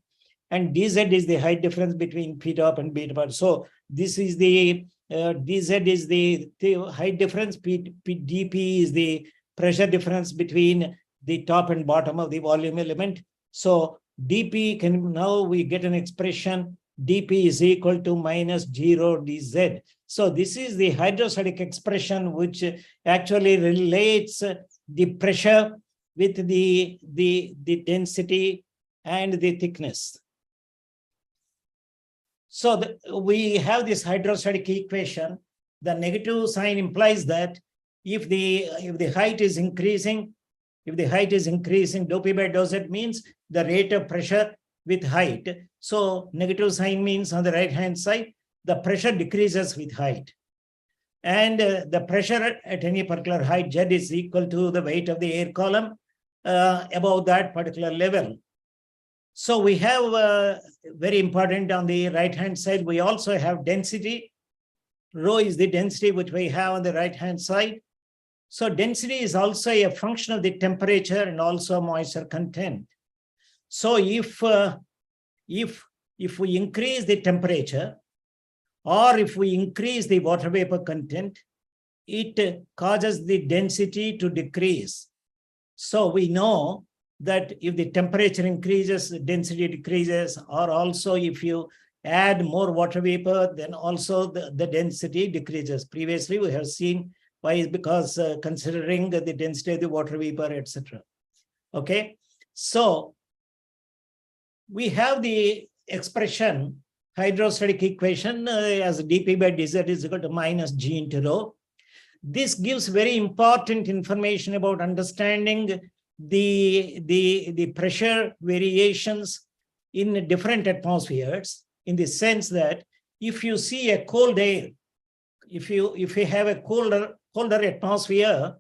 And dz is the height difference between P top and B top. So this is the dz is the height difference. dP is the pressure difference between the top and bottom of the volume element. So dP now we get an expression dP is equal to minus 0 dz. So this is the hydrostatic expression, which actually relates the pressure with the density and the thickness. So we have this hydrostatic equation. The negative sign implies that if the height is increasing, dou P by dou Z means the rate of pressure with height. So negative sign means on the right-hand side, the pressure decreases with height. And the pressure at any particular height, Z, is equal to the weight of the air column above that particular level. So we have very important on the right-hand side, we also have density. Rho is the density which we have on the right-hand side. So density is also a function of the temperature and also moisture content. So if we increase the temperature, or if we increase the water vapor content, it causes the density to decrease. So we know that if the temperature increases, the density decreases, or also if you add more water vapor, then also the density decreases. Previously, we have seen Why is because considering the density of the water vapor, etc. Okay, so we have the expression hydrostatic equation as dP by dz is equal to minus G into rho. This gives very important information about understanding the pressure variations in different atmospheres, in the sense that if you see a cold air, if you have a colder atmosphere,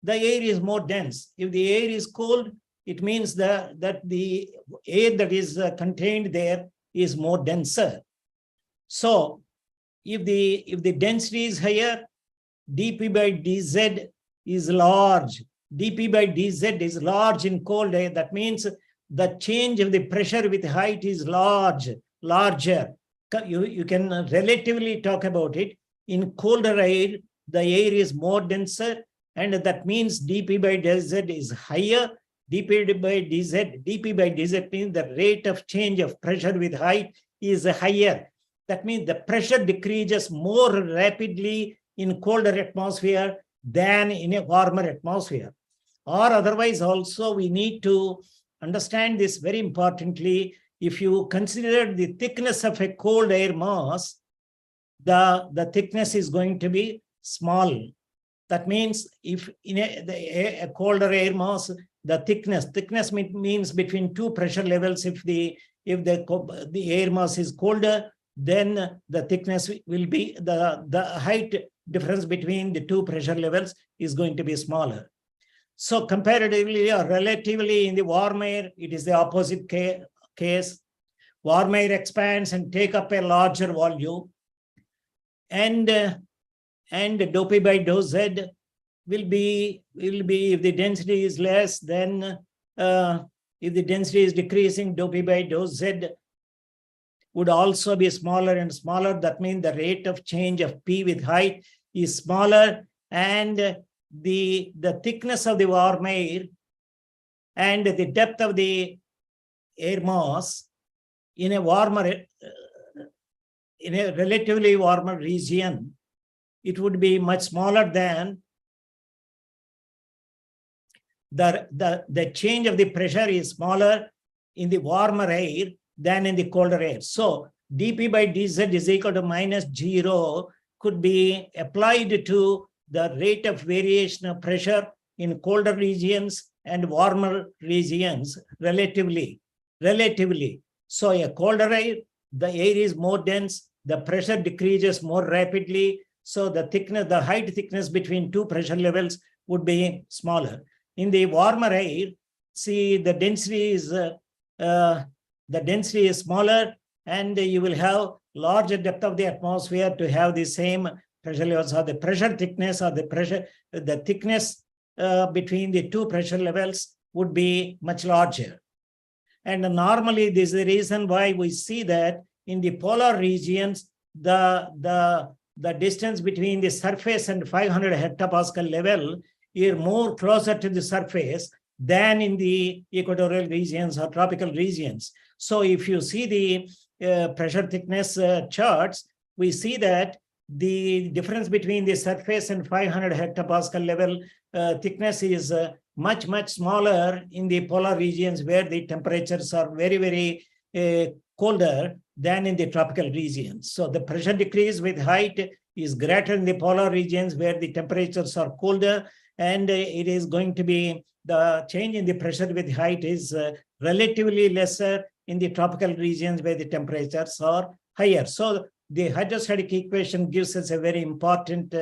the air is more dense. If the air is cold, it means that the air that is contained there is more denser. So if the density is higher, dP by dz is large. dP by dz is large in cold air. That means the change of the pressure with height is larger. You can relatively talk about it. In colder air, the air is more denser, and that means dP by dz is higher. dP by dz means the rate of change of pressure with height is higher. That means the pressure decreases more rapidly in colder atmosphere than in a warmer atmosphere. Or otherwise also we need to understand this very importantly. If you consider the thickness of a cold air mass, the thickness is going to be small. That means if in a colder air mass, the thickness means between two pressure levels. If the air mass is colder, then the thickness will be the height difference between the two pressure levels is going to be smaller. So comparatively or relatively in the warm air, it is the opposite case. Warm air expands and take up a larger volume, and dou P by dou Z will be if the density is less, then if the density is decreasing, dou P by dou Z would also be smaller and smaller. That means the rate of change of P with height is smaller, and the thickness of the warm air and the depth of the air mass in a relatively warmer region, it would be much smaller than the change of the pressure is smaller in the warmer air than in the colder air. So dP by dz is equal to minus G rho could be applied to the rate of variation of pressure in colder regions and warmer regions relatively. So a colder air, the air is more dense, the pressure decreases more rapidly. So the height thickness between two pressure levels would be smaller. In the warmer air, see the density is smaller, and you will have larger depth of the atmosphere to have the same pressure levels, or the pressure thickness, or the thickness between the two pressure levels would be much larger. And normally this is the reason why we see that in the polar regions, the distance between the surface and 500 hectopascal level is more closer to the surface than in the equatorial regions or tropical regions. So if you see the pressure thickness charts, we see that the difference between the surface and 500 hectopascal level thickness is much smaller in the polar regions, where the temperatures are very colder than in the tropical regions. So the pressure decrease with height is greater in the polar regions, where the temperatures are colder, and it is going to be the change in the pressure with height is relatively lesser in the tropical regions, where the temperatures are higher. So the hydrostatic equation gives us a very important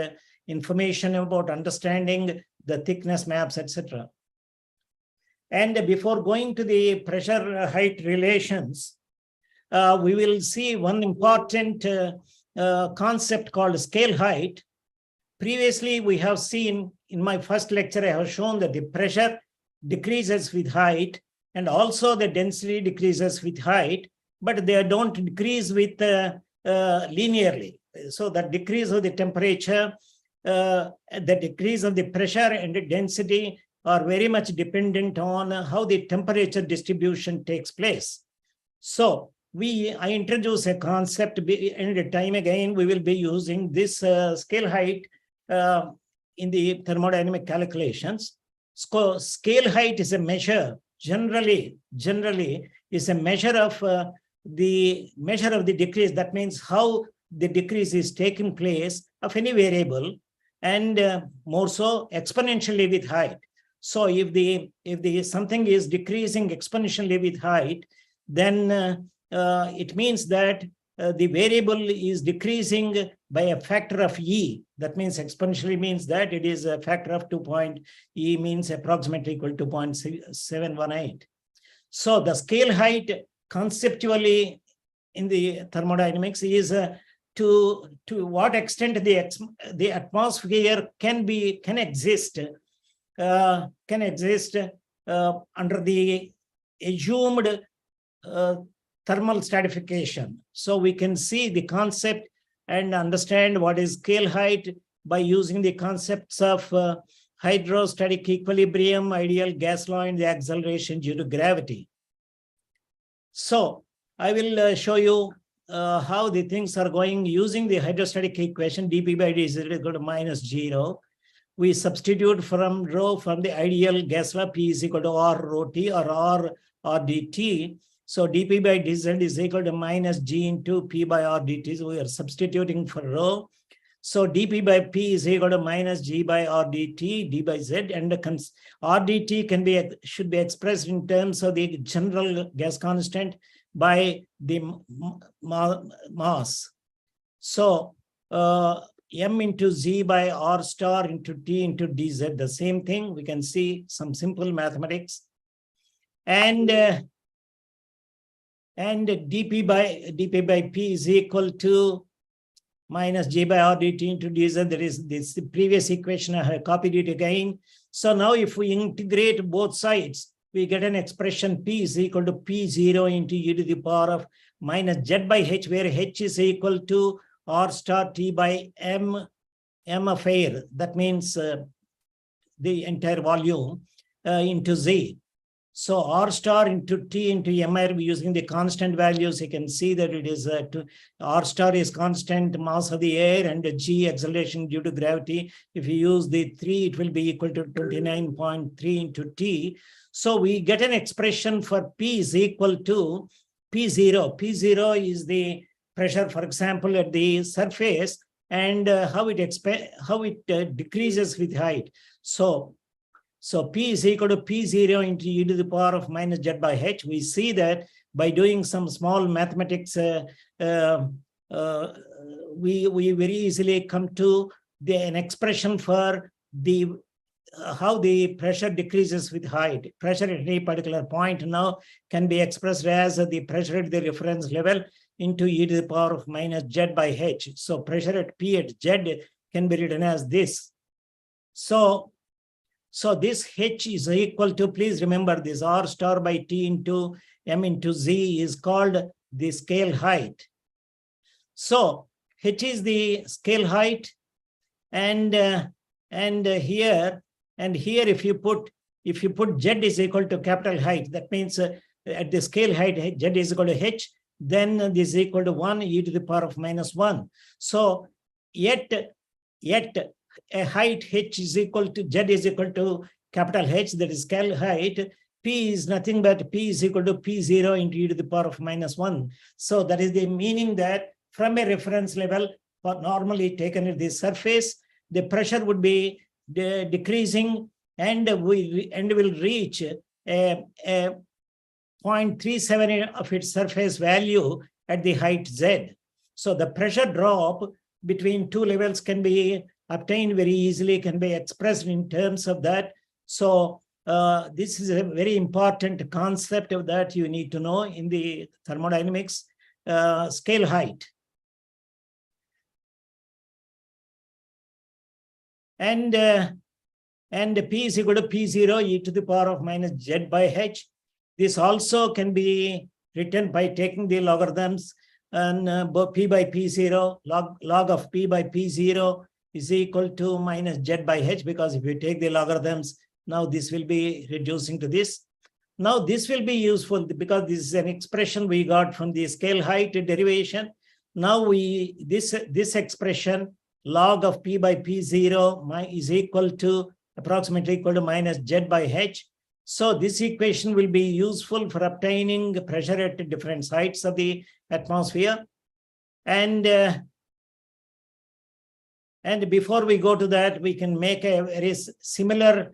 information about understanding the thickness maps, etc. And before going to the pressure height relations, we will see one important concept called scale height. Previously, we have seen in my first lecture, I have shown that the pressure decreases with height, and also the density decreases with height, but they don't decrease with linearly. So the decrease of the temperature, the decrease of the pressure and the density are very much dependent on how the temperature distribution takes place. So I introduce a concept, and time again we will be using this scale height in the thermodynamic calculations. Scale height is a measure, generally is a measure of the decrease. That means how the decrease is taking place of any variable, and more so exponentially with height. So if the something is decreasing exponentially with height, then it means that the variable is decreasing by a factor of e. That means exponentially means that it is a factor of 2 point, e means approximately equal to 0.718. So the scale height conceptually in the thermodynamics is to what extent the atmosphere can exist under the assumed thermal stratification. So we can see the concept and understand what is scale height by using the concepts of hydrostatic equilibrium, ideal gas law, and the acceleration due to gravity. So I will show you how the things are going using the hydrostatic equation. dP by d is equal to -0. We substitute from rho from the ideal gas law, P is equal to R rho T or R dt. So dP by dz is equal to -G into P by R dt. So we are substituting for rho. So dP by P is equal to -G by R dt, d by z, and the R dt should be expressed in terms of the general gas constant by the mass. So m into z by r star into t into dz, the same thing. We can see some simple mathematics, and dP by P is equal to -G by R dt into dz. There is this the previous equation. I have copied it again. So now if we integrate both sides, we get an expression P is equal to P0 into e to the power of -z by h, where h is equal to r star t by m of air. That means the entire volume into z. So r star into t into m air, using the constant values, you can see that it is r star is constant mass of the air, and g acceleration due to gravity. If you use the 3, it will be equal to 29.3 into t. So we get an expression for P is equal to P0. P0 is the pressure, for example, at the surface, and how it decreases with height. So P is equal to P0 into e to the power of -z by h. We see that by doing some small mathematics, we very easily come to an expression for how the pressure decreases with height. Pressure at any particular point now can be expressed as the pressure at the reference level into e to the power of -z by h. So pressure at P at z can be written as this. So this h is equal to, please remember this, r star by t into m into z is called the scale height. So h is the scale height, and here if you put z is equal to capital height, that means at the scale height z is equal to h, then this is equal to 1 e to the power of -1. So yet a height h is equal to z is equal to capital H, that is scale height. P is nothing but P is equal to P0 into e to the power of -1. So that is the meaning that from a reference level, for normally taken at the surface, the pressure would be decreasing, and will reach a 0.37 of its surface value at the height z. So the pressure drop between two levels can be obtained very easily, can be expressed in terms of that. So this is a very important concept of that you need to know in the thermodynamics, scale height. And P is equal to P0 e to the power of -z by h. This also can be written by taking the logarithms, and P by P0, log of P by P0 is equal to -z by h, because if you take the logarithms, now this will be reducing to this. Now this will be useful because this is an expression we got from the scale height derivation. Now this expression, log of P by P0 is approximately equal to minus Z by H. So this equation will be useful for obtaining pressure at different heights of the atmosphere. And before we go to that, we can make a very similar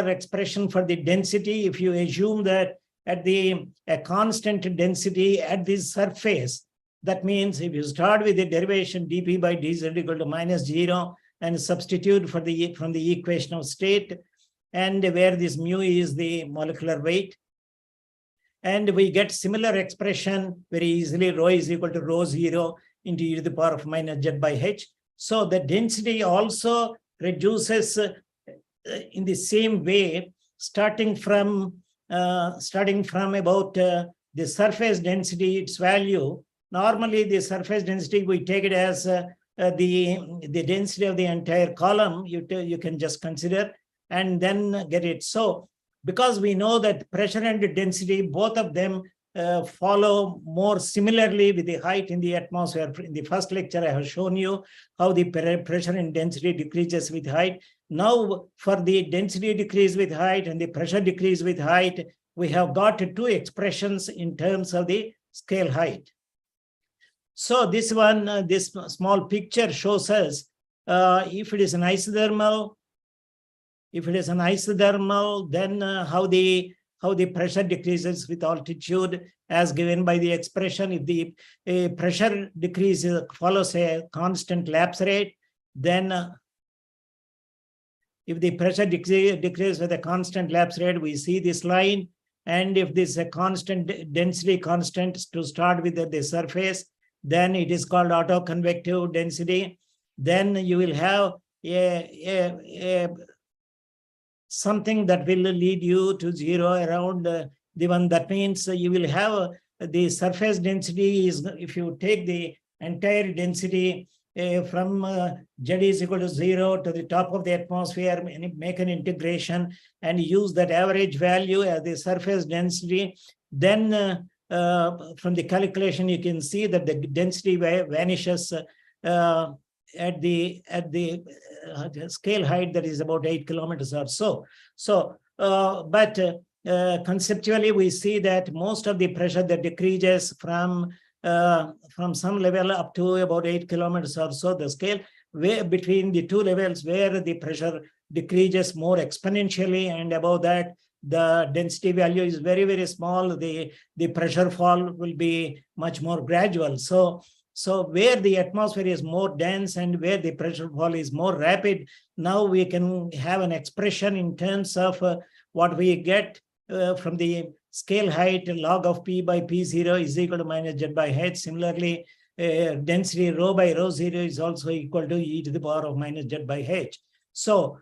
expression for the density. If you assume that at a constant density at this surface, that means if you start with the derivation dP by dz equal to minus 0 and substitute from the equation of state, and where this mu is the molecular weight, and we get similar expression very easily. Rho is equal to rho 0 into e to the power of minus Z by H. So the density also reduces in the same way, starting from about the surface density, its value. Normally, the surface density, we take it as the density of the entire column. You can just consider and then get it. So because we know that pressure and density, both of them follow more similarly with the height in the atmosphere. In the first lecture, I have shown you how the pressure and density decreases with height. Now, for the density decrease with height and the pressure decrease with height, we have got two expressions in terms of the scale height. So this one, this small picture shows us if it is an isothermal, then how the pressure decreases with altitude as given by the expression. If the pressure decreases follows a constant lapse rate, then if the pressure decreases with a constant lapse rate, we see this line. And if this is a constant density constant to start with the surface, then it is called autoconvective density. Then you will have something that will lead you to zero around the one. That means you will have the surface density is, if you take the entire density from Z is equal to 0 to the top of the atmosphere and make an integration and use that average value as the surface density, then from the calculation, you can see that the density vanishes at the scale height that is about 8 kilometers or so. But conceptually, we see that most of the pressure that decreases from some level up to about 8 kilometers or so, the scale where between the two levels where the pressure decreases more exponentially, and above that, the density value is very, very small. The pressure fall will be much more gradual. So where the atmosphere is more dense and where the pressure fall is more rapid, now we can have an expression in terms of what we get from the scale height. Log of P by P0 is equal to minus Z by H. Similarly, density rho by rho 0 is also equal to e to the power of minus Z by H. So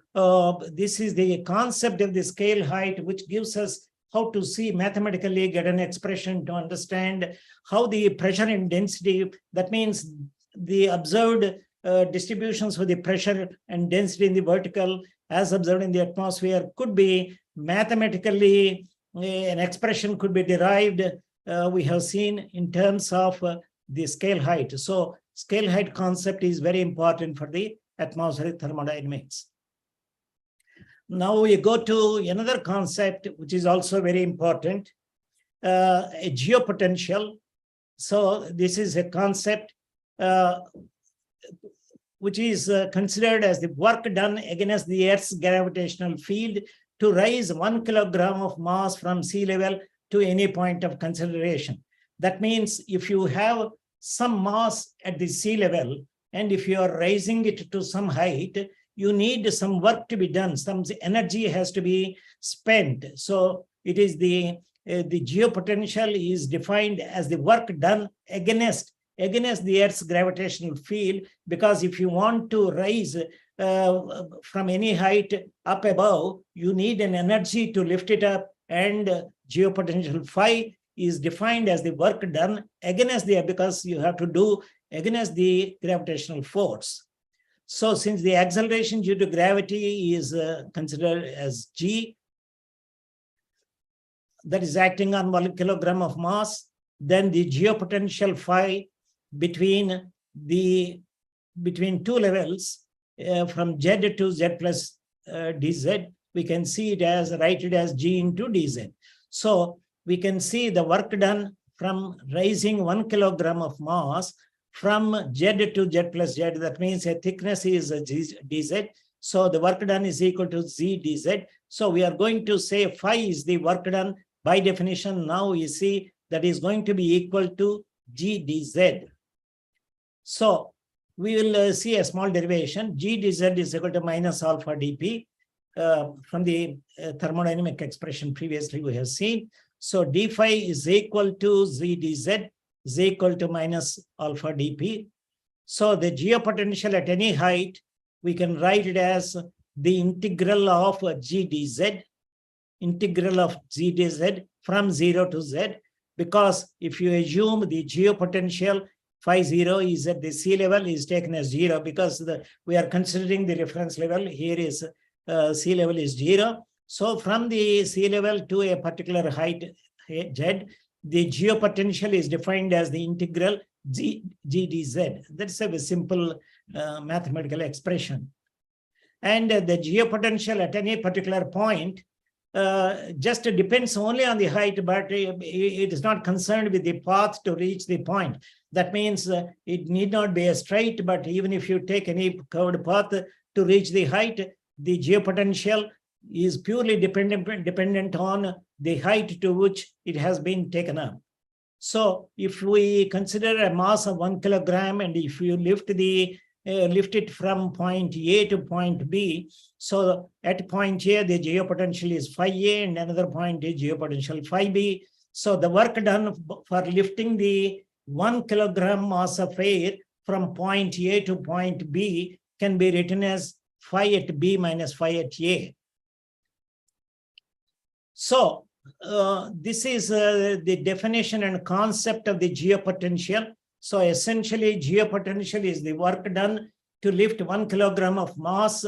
this is the concept of the scale height, which gives us how to see mathematically, get an expression to understand how the pressure and density, that means the observed distributions for the pressure and density in the vertical as observed in the atmosphere could be mathematically, an expression could be derived, we have seen in terms of the scale height. So scale height concept is very important for the atmospheric thermodynamics. Now we go to another concept, which is also very important, a geopotential. So this is a concept which is considered as the work done against the Earth's gravitational field to raise 1 kilogram of mass from sea level to any point of consideration. That means if you have some mass at the sea level, and if you are raising it to some height, you need some work to be done. Some energy has to be spent. So it is the geopotential is defined as the work done against the Earth's gravitational field, because if you want to rise from any height up above, you need an energy to lift it up, and geopotential phi is defined as the work done against the, because you have to do against the gravitational force. So since the acceleration due to gravity is considered as g, that is acting on 1 kilogram of mass, then the geopotential phi between the between two levels from Z to Z plus dz, we can see it as, write it as G into dz. So we can see the work done from raising 1 kilogram of mass from Z to Z plus Z. That means a thickness is dz. So the work done is equal to Z dz. So we are going to say phi is the work done. By definition, now you see that is going to be equal to G dz. So we will see a small derivation. G dz is equal to minus alpha dp from the thermodynamic expression previously we have seen. So d phi is equal to Z dz is equal to minus alpha dp. So the geopotential at any height, we can write it as the integral of G dz, integral of Z dz from 0 to Z, because if you assume the geopotential phi 0 is at the sea level is taken as 0, because we are considering the reference level here is sea level is 0. So from the sea level to a particular height Z, the geopotential is defined as the integral G dz. That's a simple mathematical expression. And the geopotential at any particular point just depends only on the height, but it is not concerned with the path to reach the point. That means it need not be a straight, but even if you take any curved path to reach the height, the geopotential is purely dependent on the height to which it has been taken up. So if we consider a mass of 1 kilogram, and if you lift it from point A to point B, so at point A, the geopotential is phi A, and another point is geopotential phi B. So the work done for lifting the 1 kilogram mass of air from point A to point B can be written as phi at B minus phi at A. So this is the definition and concept of the geopotential. So essentially, geopotential is the work done to lift 1 kilogram of mass,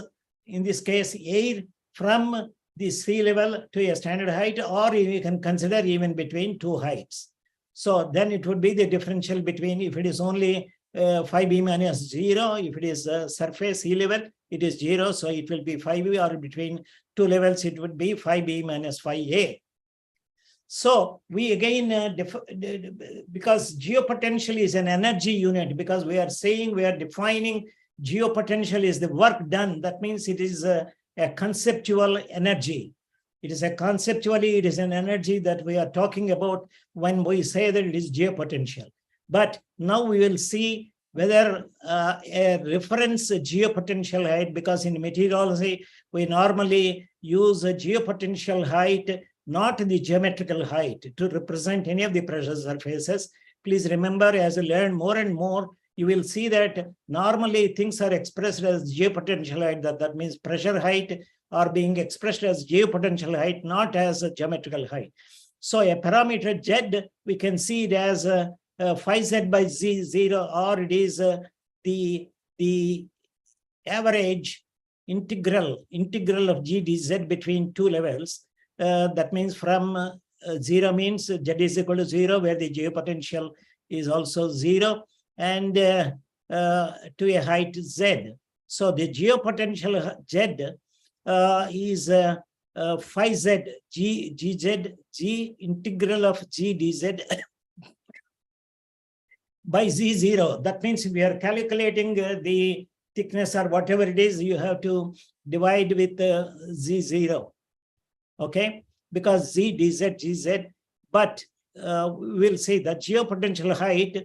in this case, air, from the sea level to a standard height, or you can consider even between two heights. So then it would be the differential between, if it is only phi b minus 0, if it is surface sea level, it is 0. So it will be phi b, or between two levels, it would be phi b minus phi a. So we again, because geopotential is an energy unit, because we are saying, we are defining geopotential is the work done. That means it is a conceptual energy. It is it is an energy that we are talking about when we say that it is geopotential. But now we will see whether a reference geopotential height, because in meteorology, we normally use a geopotential height, not the geometrical height, to represent any of the pressure surfaces. Please remember, as you learn more and more, you will see that normally things are expressed as geopotential height. That means pressure height are being expressed as geopotential height, not as a geometrical height. So a parameter Z, we can see it as phi Z by Z0, or it is the average integral of G dz between two levels. That means from 0 means Z is equal to 0, where the geopotential is also 0, and to a height Z. So the geopotential Z is phi Z, G integral of G dz by Z0. That means if we are calculating the thickness or whatever it is, you have to divide with Z0. Okay, because Z dz GZ, but we'll say that geopotential height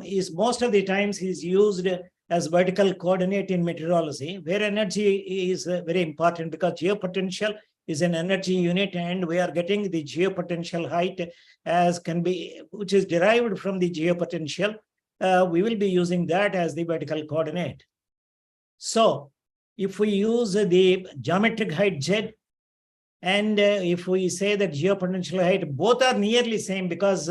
is most of the times is used as vertical coordinate in meteorology, where energy is very important, because geopotential is an energy unit, and we are getting the geopotential height as can be, which is derived from the geopotential. We will be using that as the vertical coordinate. So if we use the geometric height Z, and if we say that geopotential height, both are nearly same, because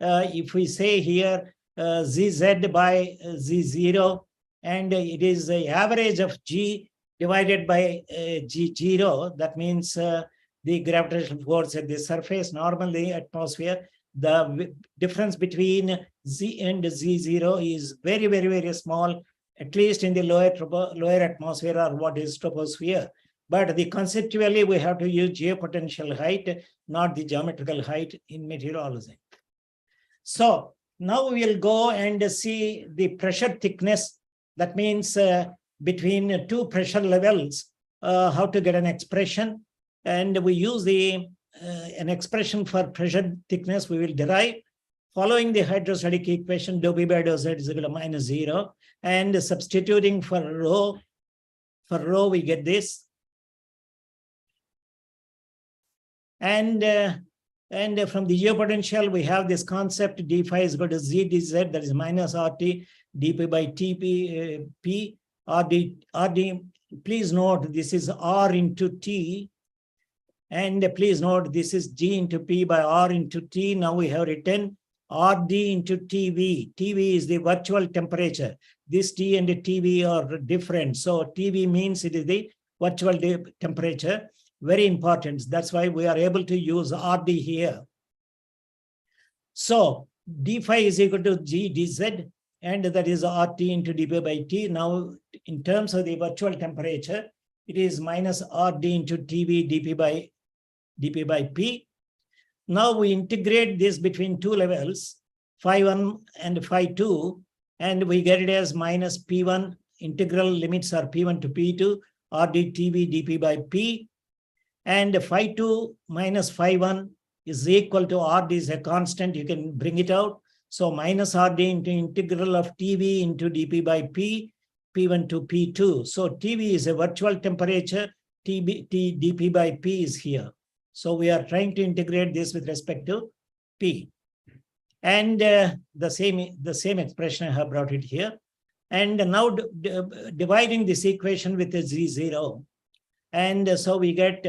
if we say here ZZ by Z0, and it is the average of G divided by G0, that means the gravitational force at the surface, normally atmosphere, the difference between Z and Z0 is very, very, very small. at least in the lower atmosphere or what is troposphere. But conceptually, we have to use geopotential height, not the geometrical height in meteorology. So now we will go and see the pressure thickness. That means between two pressure levels, how to get an expression. And we use an expression for pressure thickness we will derive following the hydrostatic equation, dou P by dou Z is equal to -0. And substituting for rho, we get this. And from the geopotential, we have this concept d phi is equal to z dz, that is minus RT dp by TP P RD. Please note this is R into T. And please note this is G into P by R into T. Now we have written RD into TV. TV is the virtual temperature. This T and the TV are different. So TV means it is the virtual temperature. Very important. That's why we are able to use RD here. So d phi is equal to G dz, and that is RT into dp by T. Now, in terms of the virtual temperature, it is minus RD into TV dp by P. Now we integrate this between two levels, phi1 and phi2, and we get it as minus P1. Integral limits are P1 to P2, RD TV dp by P. And phi2 minus phi1 is equal to RD is a constant. You can bring it out. So minus RD into integral of TV into dp by P, P1 to P2. So TV is a virtual temperature. dp by P is here. So we are trying to integrate this with respect to P. And the same expression I have brought it here. And now dividing this equation with a Z0. And so we get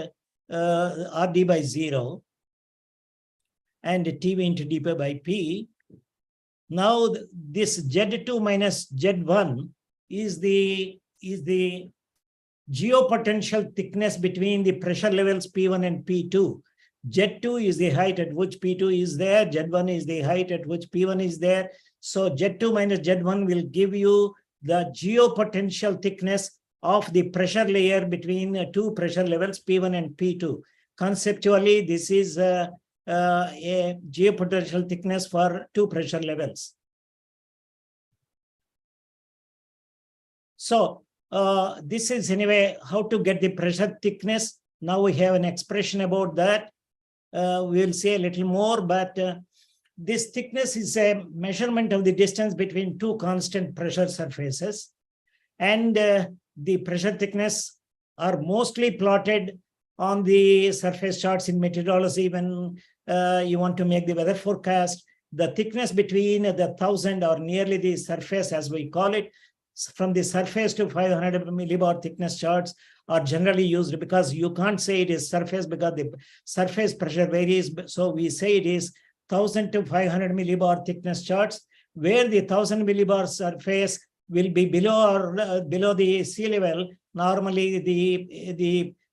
RD by 0 and TV into dp by P. Now this Z2 minus Z1 is the geopotential thickness between the pressure levels P1 and P2. Z2 is the height at which P2 is there. Z1 is the height at which P1 is there. So Z2 minus Z1 will give you the geopotential thickness of the pressure layer between two pressure levels P1 and P2. Conceptually, this is a geopotential thickness for two pressure levels. So this is anyway how to get the pressure thickness. Now we have an expression about that. We'll say a little more, but this thickness is a measurement of the distance between two constant pressure surfaces. And the pressure thickness are mostly plotted on the surface charts in meteorology when you want to make the weather forecast. The thickness between the 1000 or nearly the surface, as we call it, from the surface to 500 millibar thickness charts are generally used, because you can't say it is surface because the surface pressure varies. So we say it is 1000 to 500 millibar thickness charts, where the 1000 millibar surface will be below the sea level. Normally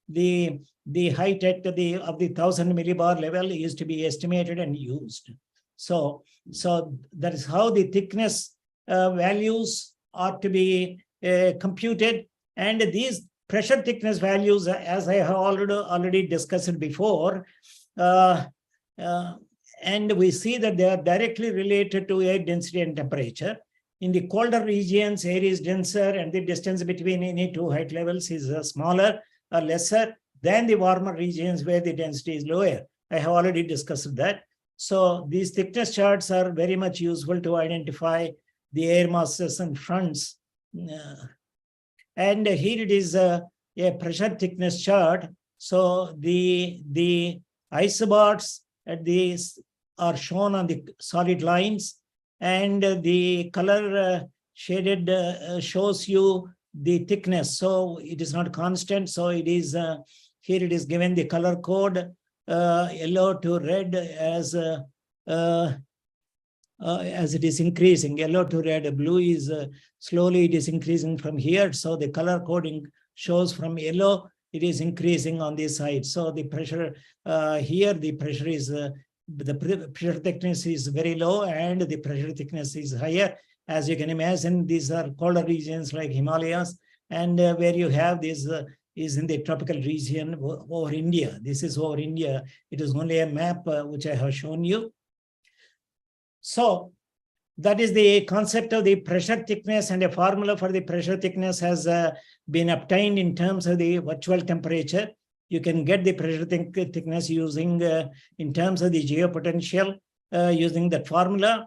the height at the 1000 millibar level is to be estimated and used. So that is how the thickness values are to be computed. And these pressure thickness values, as I have already discussed before, and we see that they are directly related to air density and temperature. In the colder regions, air is denser and the distance between any two height levels is smaller or lesser than the warmer regions where the density is lower. I have already discussed that. So these thickness charts are very much useful to identify the air masses and fronts. And here it is a pressure thickness chart. So the isobars at these are shown on the solid lines, and the color shaded shows you the thickness. So it is not constant. So it is here it is given the color code yellow to red as it is increasing. Yellow to red, blue is slowly it is increasing from here. So the color coding shows from yellow it is increasing on this side. So the pressure here, the pressure is the pressure thickness is very low and the pressure thickness is higher. As you can imagine, these are colder regions like Himalayas, and where you have this is in the tropical region over India. This is over India. It is only a map which I have shown you. So that is the concept of the pressure thickness, and a formula for the pressure thickness has been obtained in terms of the virtual temperature. You can get the pressure thickness using in terms of the geopotential using that formula.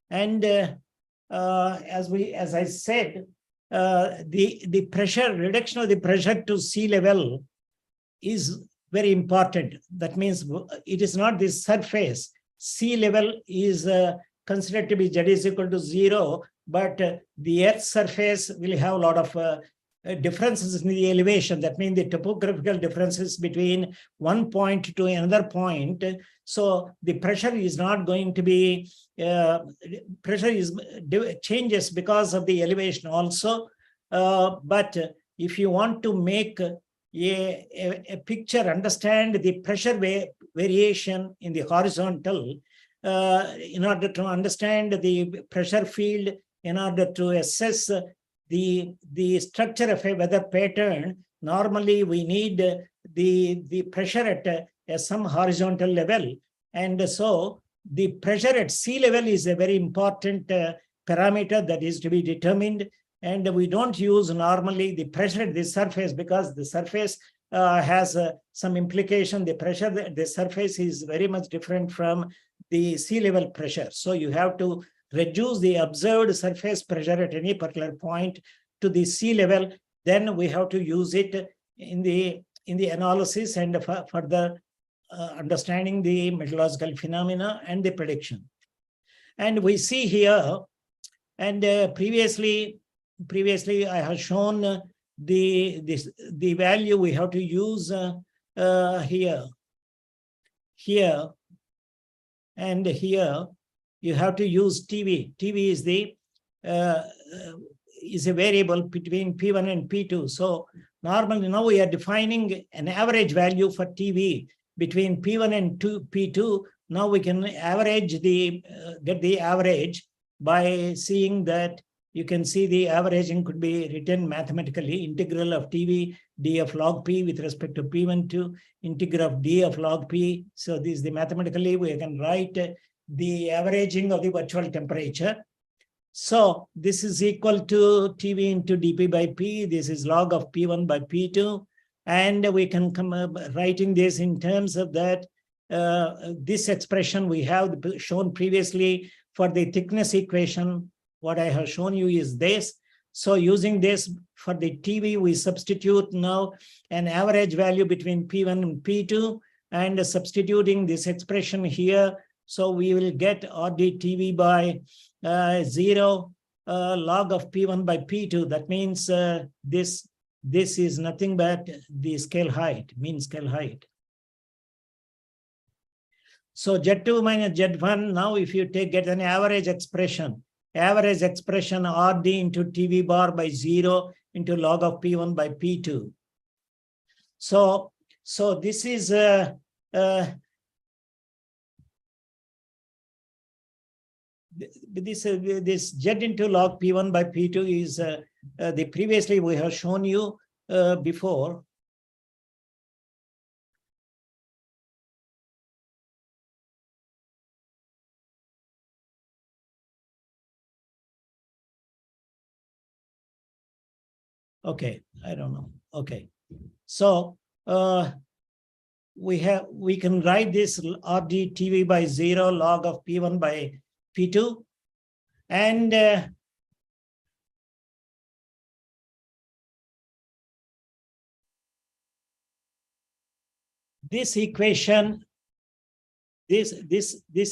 And as I said, the pressure reduction of the pressure to sea level is very important. That means it is not the surface. Sea level is considered to be Z is equal to 0, but the Earth's surface will have a lot of differences in the elevation. That means the topographical differences between one point to another point. So the pressure is not going to be, changes because of the elevation also. But if you want to make a picture, understand the pressure variation in the horizontal, in order to understand the pressure field, in order to assess the structure of a weather pattern, normally we need the pressure at some horizontal level. And so the pressure at sea level is a very important parameter that is to be determined. And we don't use normally the pressure at the surface, because the surface has some implication. The pressure at the surface is very much different from the sea level pressure. So you have to reduce the observed surface pressure at any particular point to the sea level. Then we have to use it in the analysis and further understanding the meteorological phenomena and the prediction. And we see here, and previously I have shown the value we have to use here and here. You have to use TV. TV is a variable between P1 and P2. So normally now we are defining an average value for TV between P1 and P2. Now we can average get the average by seeing that. You can see the averaging could be written mathematically. Integral of TV d of log P with respect to P1 to integral of d of log P. So this is the mathematically we can write the averaging of the virtual temperature. So this is equal to TV into dP by P. This is log of P1 by P2. And we can come up writing this in terms of that. This expression we have shown previously for the thickness equation. What I have shown you is this. So using this for the TV, we substitute now an average value between P1 and P2 and substituting this expression here. So we will get RD TV by 0 log of P1 by P2. That means this is nothing but the scale height, mean scale height. So Z2 minus Z1, now if you get an average expression RD into TV bar by 0 into log of P1 by P2. So this is this Z into log P1 by P2 is the previously we have shown you before. Okay, I don't know. Okay, so we can write this RD TV by 0 log of P1 by P2, and this equation, this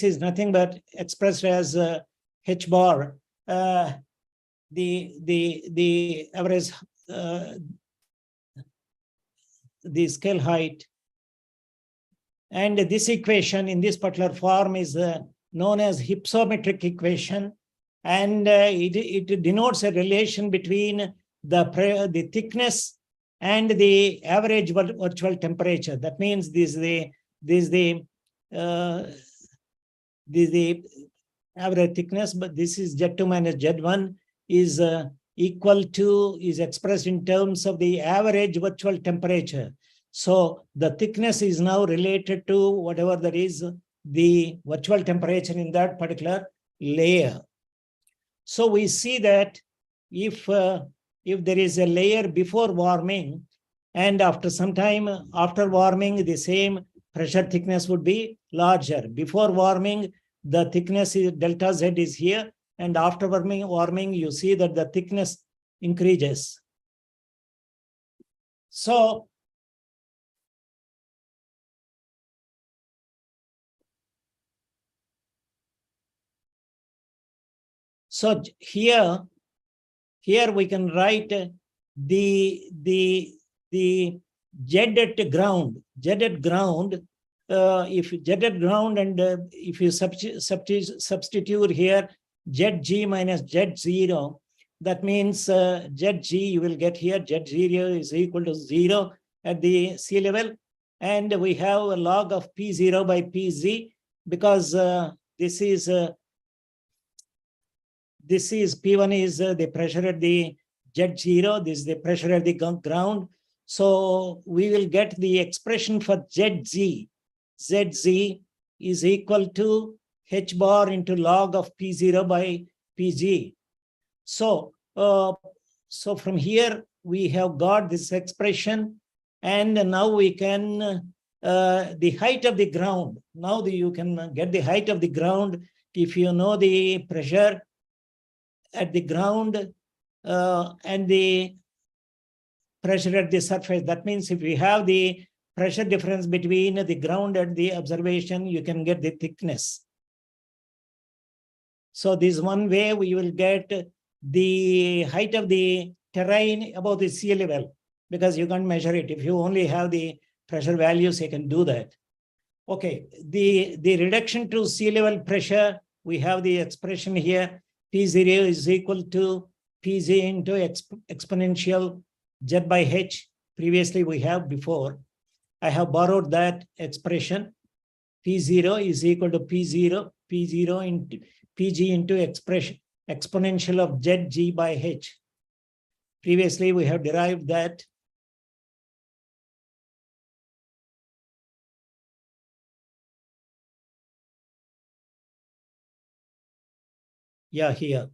is nothing but expressed as H bar, the average, the scale height, and this equation in this particular form is known as hypsometric equation, and it denotes a relation between the thickness and the average virtual temperature. That means this is the average thickness, but this is Z2 minus Z1 is equal to, is expressed in terms of the average virtual temperature. So the thickness is now related to whatever that is the virtual temperature in that particular layer. So we see that if there is a layer before warming and after some time after warming, the same pressure thickness would be larger. Before warming, the thickness is delta Z is here, and after warming, you see that the thickness increases. So here we can write the Z at ground. Z at ground, if Z at ground and if you substitute here ZG minus Z0, that means ZG you will get here, Z0 is equal to 0 at the sea level. And we have a log of P0 by PZ because this is P1 is the pressure at the Z0, this is the pressure at the ground. So we will get the expression for ZZ. ZZ is equal to H bar into log of P0 by PG. So, so from here we have got this expression, and now we can the height of the ground. Now you can get the height of the ground if you know the pressure at the ground and the pressure at the surface. That means if we have the pressure difference between the ground and the observation, you can get the thickness. So this one way we will get the height of the terrain above the sea level, because you can't measure it. If you only have the pressure values, you can do that. Okay, the reduction to sea level pressure, we have the expression here. P0 is equal to Pz into exponential Z by H. Previously we have before. I have borrowed that expression. P0 is equal to P0 into Pg into exponential of Zg by H. Previously we have derived that. Yeah, here.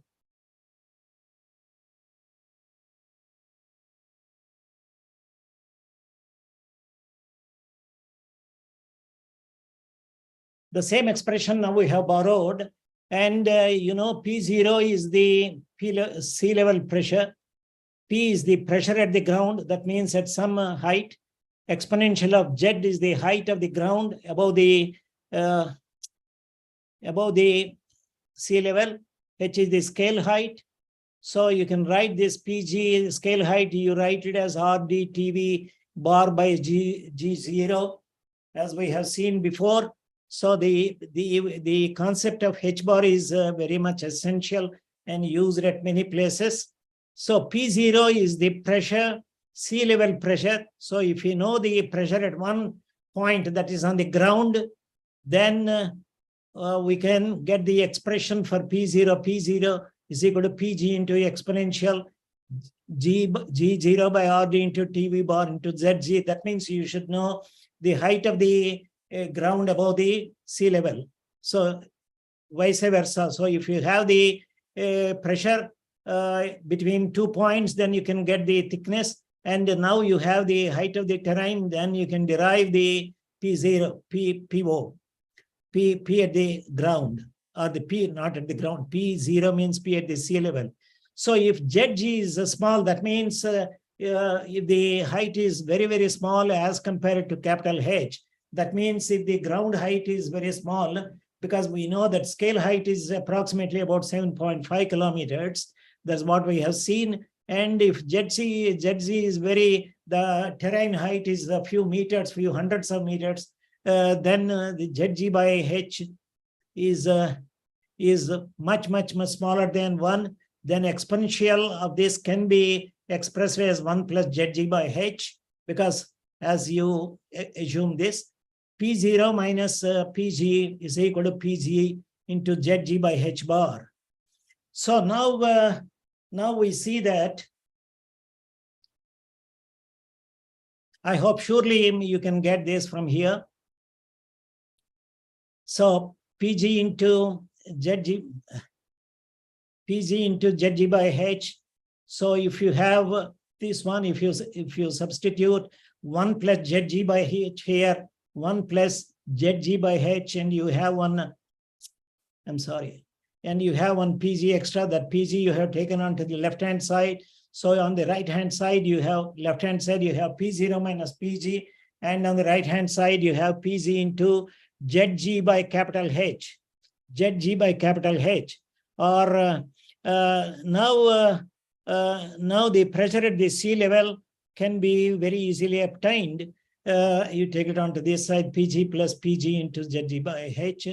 The same expression now we have borrowed, and you know, P0 is the sea level pressure. P is the pressure at the ground. That means at some height. Exponential of Z is the height of the ground above the sea level. H is the scale height. So you can write this PG scale height, you write it as RD TV bar by G0, as we have seen before. So the concept of H bar is very much essential and used at many places. So P0 is the pressure, sea level pressure. So if you know the pressure at one point that is on the ground, then we can get the expression for P0. P0 is equal to Pg into exponential G0 by RD into TV bar into ZG. That means you should know the height of the ground above the sea level. So vice versa. So if you have the pressure between 2 points, then you can get the thickness. And now you have the height of the terrain, then you can derive the P0, PO. P at the ground, or the P not at the ground. P0 means P at the sea level. So if ZG is small, that means if the height is very, very small as compared to capital H, that means if the ground height is very small, because we know that scale height is approximately about 7.5 kilometers. That's what we have seen. And if ZZ is the terrain height is a few meters, few hundreds of meters, then the ZG by H is much smaller than 1. Then exponential of this can be expressed as 1 plus ZG by H, because as you assume this, P0 minus PG is equal to PG into ZG by H bar. So now we see that. I hope surely you can get this from here. So PG into ZG by H. So if you have this one, if you substitute 1 plus ZG by H here, 1 plus ZG by H, and you have one, I'm sorry, and you have one PG extra. That PG you have taken onto the left-hand side. So on the right-hand side, you have left-hand side, you have P0 minus PG, and on the right-hand side, you have PG into ZG by capital H, ZG by capital H. Or now the pressure at the sea level can be very easily obtained. You take it onto this side, PG plus PG into ZG by H.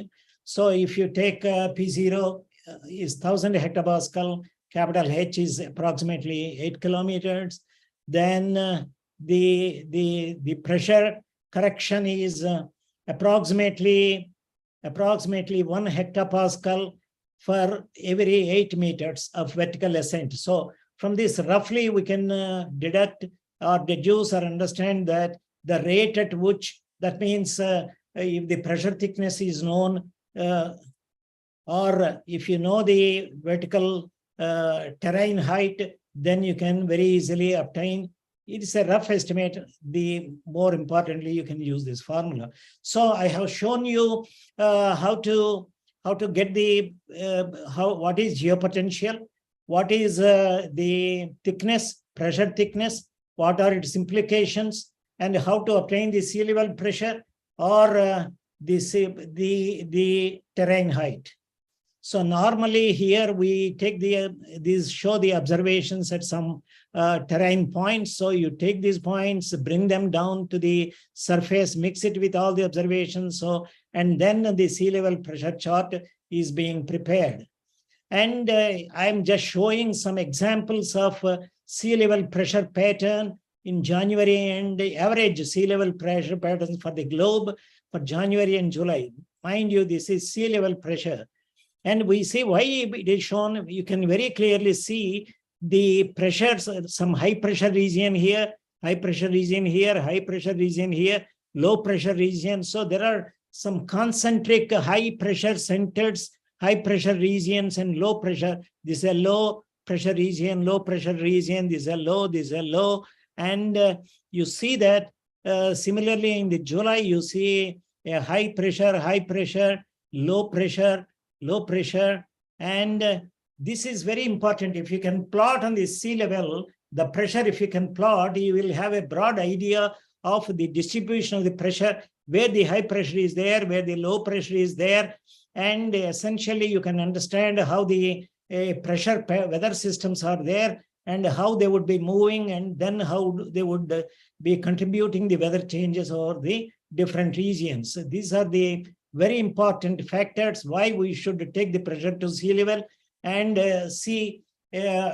So if you take P0 is 1000 hectopascal, capital H is approximately 8 kilometers, then the pressure correction is approximately 1 hectopascal for every 8 meters of vertical ascent. So from this, roughly we can deduct or deduce or understand that the rate at which, that means if the pressure thickness is known, or if you know the vertical terrain height, then you can very easily obtain. It is a rough estimate. The more importantly, you can use this formula. So I have shown you how to get the what is geopotential, what is the thickness, pressure thickness, what are its implications, and how to obtain the sea level pressure or the terrain height. So normally here we take these show the observations at some terrain points. So you take these points, bring them down to the surface, mix it with all the observations. So, and then the sea level pressure chart is being prepared. And I'm just showing some examples of sea level pressure pattern in January and the average sea level pressure patterns for the globe for January and July. Mind you, this is sea level pressure. And we see why it is shown. You can very clearly see the pressures, some high pressure region here, high pressure region here, high pressure region here, low pressure region. So there are some concentric high pressure centers, high pressure regions and low pressure. This is a low pressure region, low pressure region, this is a low, this is a low. And you see that similarly in the July, you see a high pressure, low pressure, low pressure. And this is very important. If you can plot on the sea level, the pressure, if you can plot, you will have a broad idea of the distribution of the pressure, where the high pressure is there, where the low pressure is there. And essentially, you can understand how the pressure weather systems are there and how they would be moving, and then how they would be contributing the weather changes over the different regions. So these are the very important factors why we should take the pressure to sea level and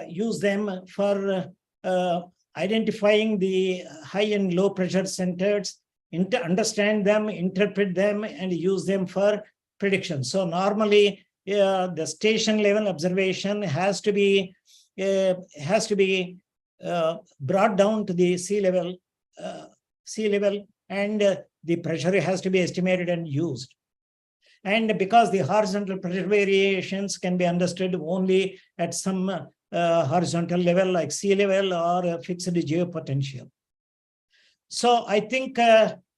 use them for identifying the high and low pressure centers, understand them, interpret them, and use them for prediction. So normally the station level observation has to be brought down to the sea level, and the pressure has to be estimated and used. And because the horizontal pressure variations can be understood only at some horizontal level like sea level or a fixed geopotential. So I think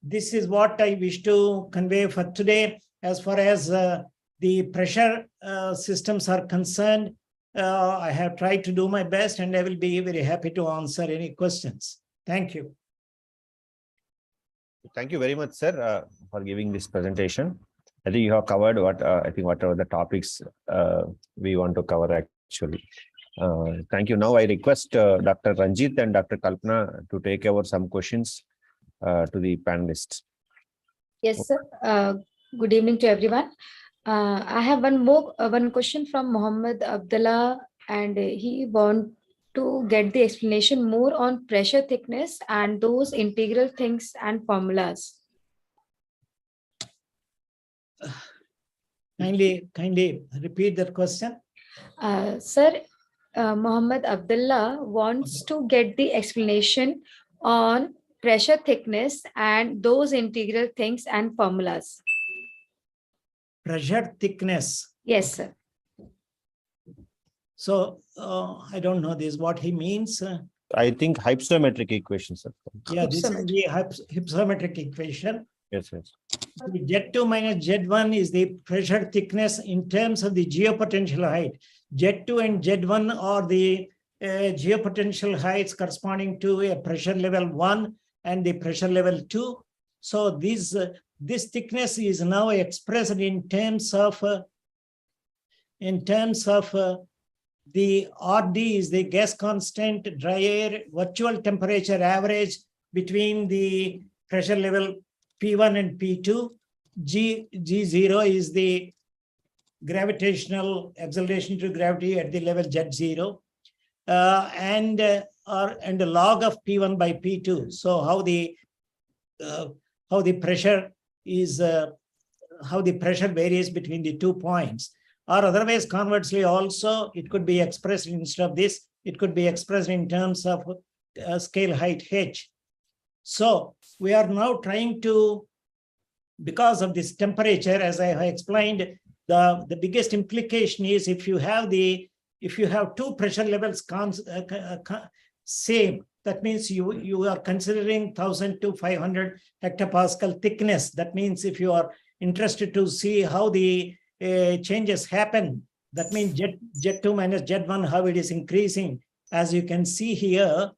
this is what I wish to convey for today. As far as the pressure systems are concerned, I have tried to do my best, and I will be very happy to answer any questions. Thank you. Thank you very much, sir, for giving this presentation. I think you have covered whatever the topics we want to cover actually. Thank you. Now I request Dr. Ranjit and Dr. Kalpana to take over some questions to the panelists. Yes, sir. Good evening to everyone. I have one question from Mohammed Abdullah, and he wants to get the explanation more on pressure thickness and those integral things and formulas. Kindly repeat that question. Sir, Mohammed Abdullah wants to get the explanation on pressure thickness and those integral things and formulas. Pressure thickness. Yes, sir. So I don't know this, what he means. I think hypsometric equation, sir. Yeah, this is the hypsometric equation. Yes, yes. Z2 minus Z1 is the pressure thickness in terms of the geopotential height. Z2 and Z1 are the geopotential heights corresponding to a pressure level 1 and the pressure level 2. So this thickness is now expressed in terms of the RD is the gas constant, dry air, virtual temperature average between the pressure level P1 and P2. G0 is the gravitational acceleration to gravity at the level Z0, and the log of P1 by P2. So how the pressure is how the pressure varies between the 2 points. Or otherwise, conversely, also it could be expressed instead of this, it could be expressed in terms of scale height h. So we are now trying to, because of this temperature, as I have explained, the biggest implication is if you have two pressure levels same, that means you are considering 1000 to 500 hectopascal thickness. That means if you are interested to see how the changes happen, that means Z2 minus Z1, how it is increasing. As you can see here,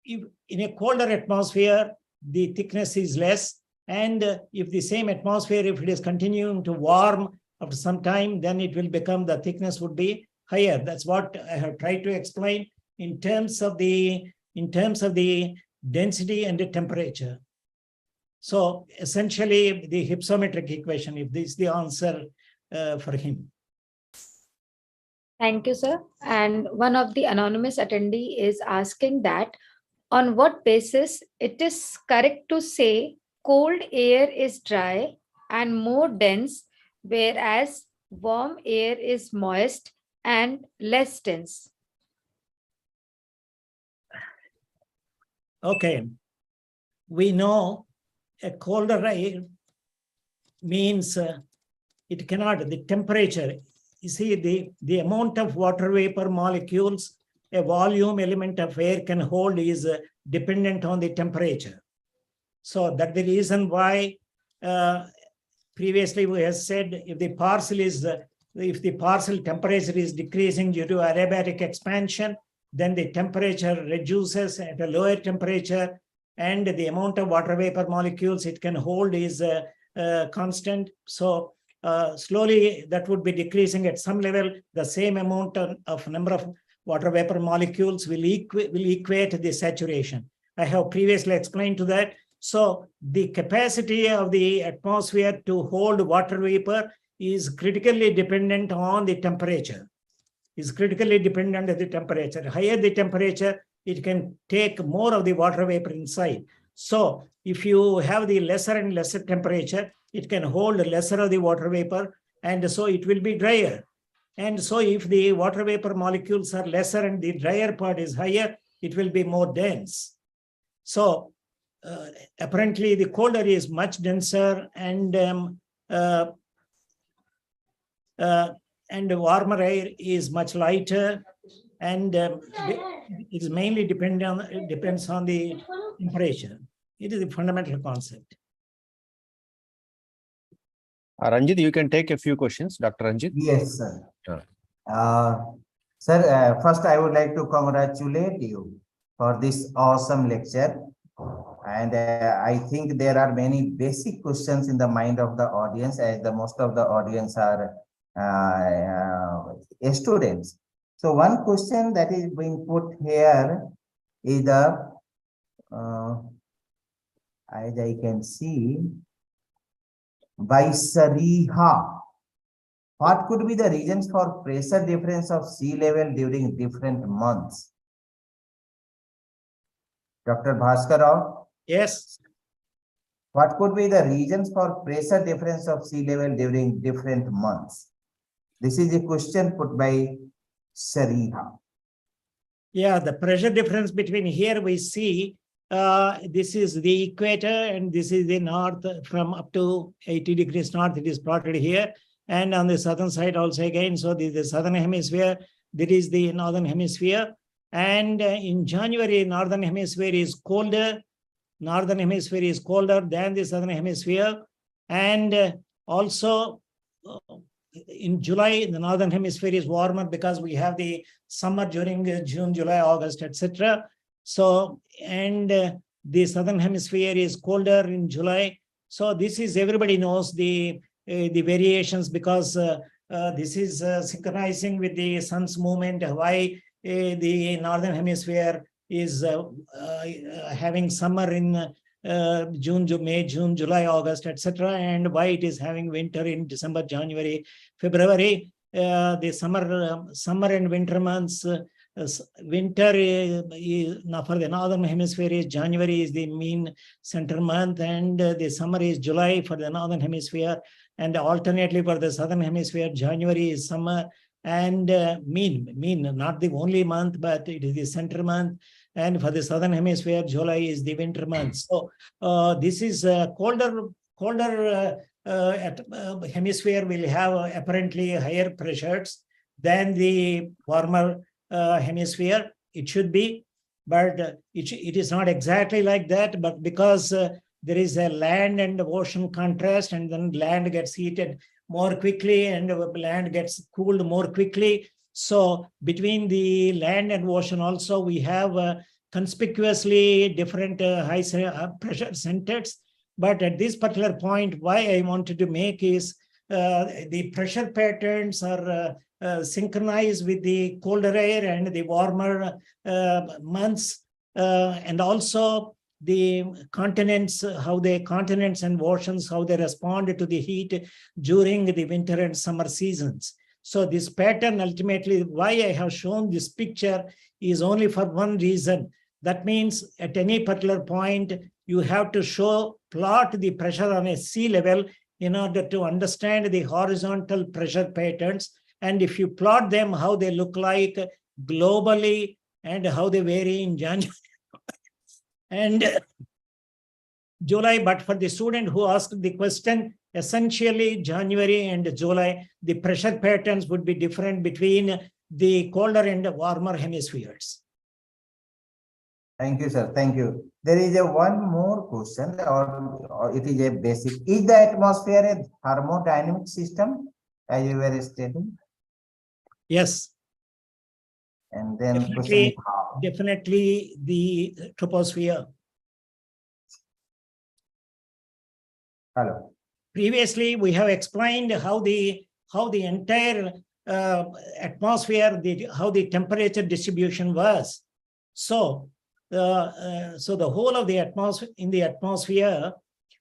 if in a colder atmosphere, the thickness is less. And if the same atmosphere, if it is continuing to warm after some time, then it will become, the thickness would be higher. That's what I have tried to explain in terms of the density and the temperature. So essentially the hypsometric equation, if this is the answer for him. Thank you, sir. And one of the anonymous attendee is asking that on what basis it is correct to say cold air is dry and more dense, whereas warm air is moist and less dense. Okay, we know a colder air means it cannot, the temperature, you see the amount of water vapor molecules a volume element of air can hold is dependent on the temperature. So that's the reason why previously we have said if the partial temperature is decreasing due to adiabatic expansion, then the temperature reduces at a lower temperature and the amount of water vapor molecules it can hold is constant. So slowly that would be decreasing at some level. The same amount of number of water vapor molecules will equate the saturation. I have previously explained to that. So the capacity of the atmosphere to hold water vapor is critically dependent on the temperature. Higher the temperature, it can take more of the water vapor inside. So if you have the lesser and lesser temperature, it can hold lesser of the water vapor, and so it will be drier. And so if the water vapor molecules are lesser and the drier part is higher, it will be more dense. So apparently the colder is much denser and warmer air is much lighter, and it is mainly depends on the temperature. It is a fundamental concept. Ranjit, you can take a few questions, Dr. Ranjit. Yes, sir. Sure. Sir, first I would like to congratulate you for this awesome lecture. And I think there are many basic questions in the mind of the audience, as the most of the audience are students. So one question that is being put here is the, as I can see, Vaisariha. What could be the reasons for pressure difference of sea level during different months? Dr. Bhaskar. Yes. What could be the reasons for pressure difference of sea level during different months? This is a question put by Shariha. Yeah, the pressure difference between here we see this is the equator and this is the north from up to 80 degrees north. It is plotted here. And on the southern side also again. So this is the southern hemisphere. This is the northern hemisphere. And in January, northern hemisphere is colder. Northern hemisphere is colder than the southern hemisphere. And also in July, the northern hemisphere is warmer because we have the summer during June, July, August, etc. So, and the southern hemisphere is colder in July. So this is, everybody knows the variations because this is synchronizing with the sun's movement, why the northern hemisphere is having summer in June, May, June, July, August, etc., and why it is having winter in December, January, February. The summer and winter months. Winter for the northern hemisphere is January is the mean center month, and the summer is July for the northern hemisphere, and alternately for the southern hemisphere, January is summer and mean, not the only month, but it is the center month. And for the southern hemisphere, July is the winter month. So this is colder hemisphere will have apparently higher pressures than the warmer hemisphere. It should be, but it is not exactly like that. But because there is a land and ocean contrast, and then land gets heated more quickly and land gets cooled more quickly. So between the land and ocean also we have conspicuously different high pressure centers. But at this particular point, why I wanted to make is the pressure patterns are synchronized with the colder air and the warmer months, and also the continents, how the continents and oceans, how they respond to the heat during the winter and summer seasons. So this pattern, ultimately, why I have shown this picture is only for one reason. That means at any particular point, you have to plot the pressure on a sea level in order to understand the horizontal pressure patterns. And if you plot them, how they look like globally and how they vary in January and July. But for the student who asked the question, essentially January and July, the pressure patterns would be different between the colder and warmer hemispheres. Thank you, sir. Thank you. There is one more question, or it is a basic. Is the atmosphere a thermodynamic system, as you were stating? Yes. And then question is how? Definitely the troposphere. Hello. Previously, we have explained how the entire atmosphere, how the temperature distribution was. So the whole of the atmosphere,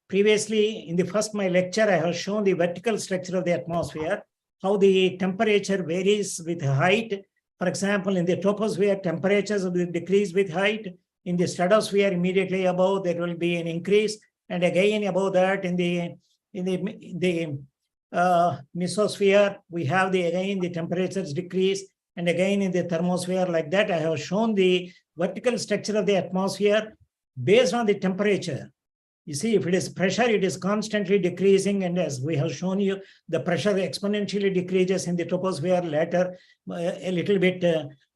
previously in the first my lecture, I have shown the vertical structure of the atmosphere, how the temperature varies with height. For example, in the troposphere, temperatures will decrease with height. In the stratosphere, immediately above, there will be an increase. And again, above that, in the mesosphere, we have again the temperatures decrease. And again, in the thermosphere, like that, I have shown the vertical structure of the atmosphere based on the temperature. You see, if it is pressure, it is constantly decreasing. And as we have shown you, the pressure exponentially decreases in the troposphere later, a little bit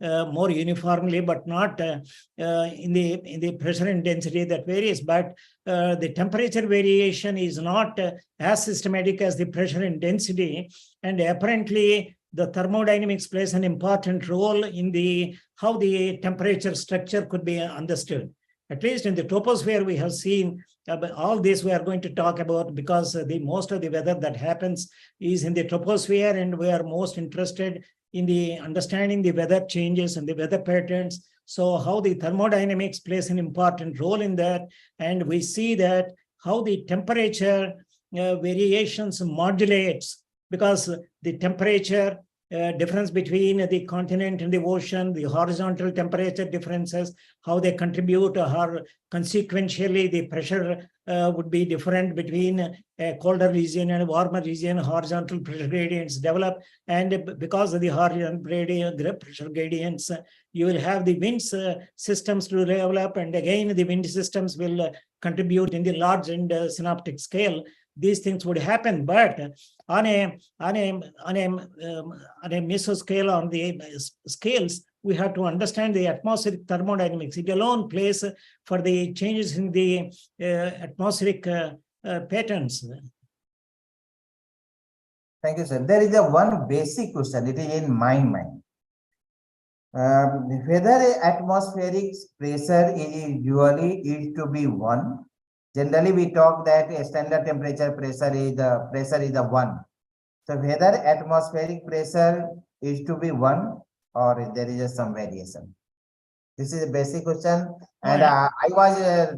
more uniformly, but not in the pressure intensity that varies. But the temperature variation is not as systematic as the pressure intensity. And apparently, the thermodynamics plays an important role in how the temperature structure could be understood. At least in the troposphere, we have seen all this we are going to talk about, because most of the weather that happens is in the troposphere, and we are most interested in the understanding the weather changes and the weather patterns. So how the thermodynamics plays an important role in that. And we see that how the temperature variations modulates, because the temperature difference between the continent and the ocean, the horizontal temperature differences, how they contribute, or consequentially the pressure would be different between a colder region and a warmer region. Horizontal pressure gradients develop, and because of the horizontal pressure gradients, you will have the wind systems to develop, and again the wind systems will contribute in the large and synoptic scale. These things would happen, but on a mesoscale, on the scales, we have to understand the atmospheric thermodynamics. It alone plays for the changes in the atmospheric patterns. Thank you, sir. There is one basic question. It is in my mind. Whether atmospheric pressure is usually to be 1. Generally, we talk that a standard temperature pressure is a 1. So whether atmospheric pressure is to be 1 or there is some variation. This is a basic question, and I was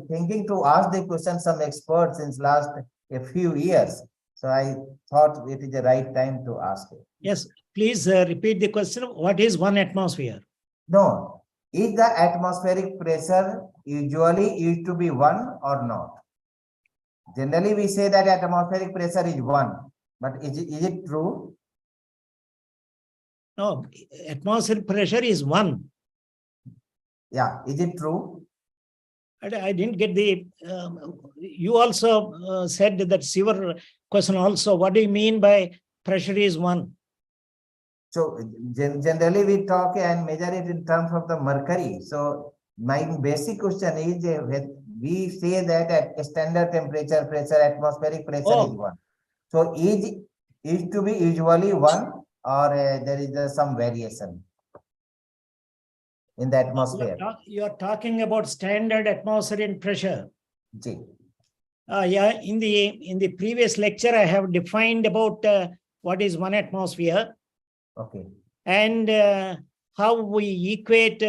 thinking to ask the question some experts since last a few years. So I thought it is the right time to ask it. Yes, please repeat the question. What is 1 atmosphere? No, is the atmospheric pressure usually is to be 1 or not? Generally, we say that atmospheric pressure is 1, but is it true? No, atmospheric pressure is 1. Yeah, is it true? I didn't get the. You also said that's your question also. What do you mean by pressure is 1? So generally we talk and measure it in terms of the mercury. So my basic question is, we say that at standard temperature pressure, atmospheric pressure is 1. So is to be usually 1, or there is some variation in the atmosphere? You're talking about standard atmospheric pressure. G. Yeah, in the previous lecture, I have defined about what is 1 atmosphere. Okay. And how we equate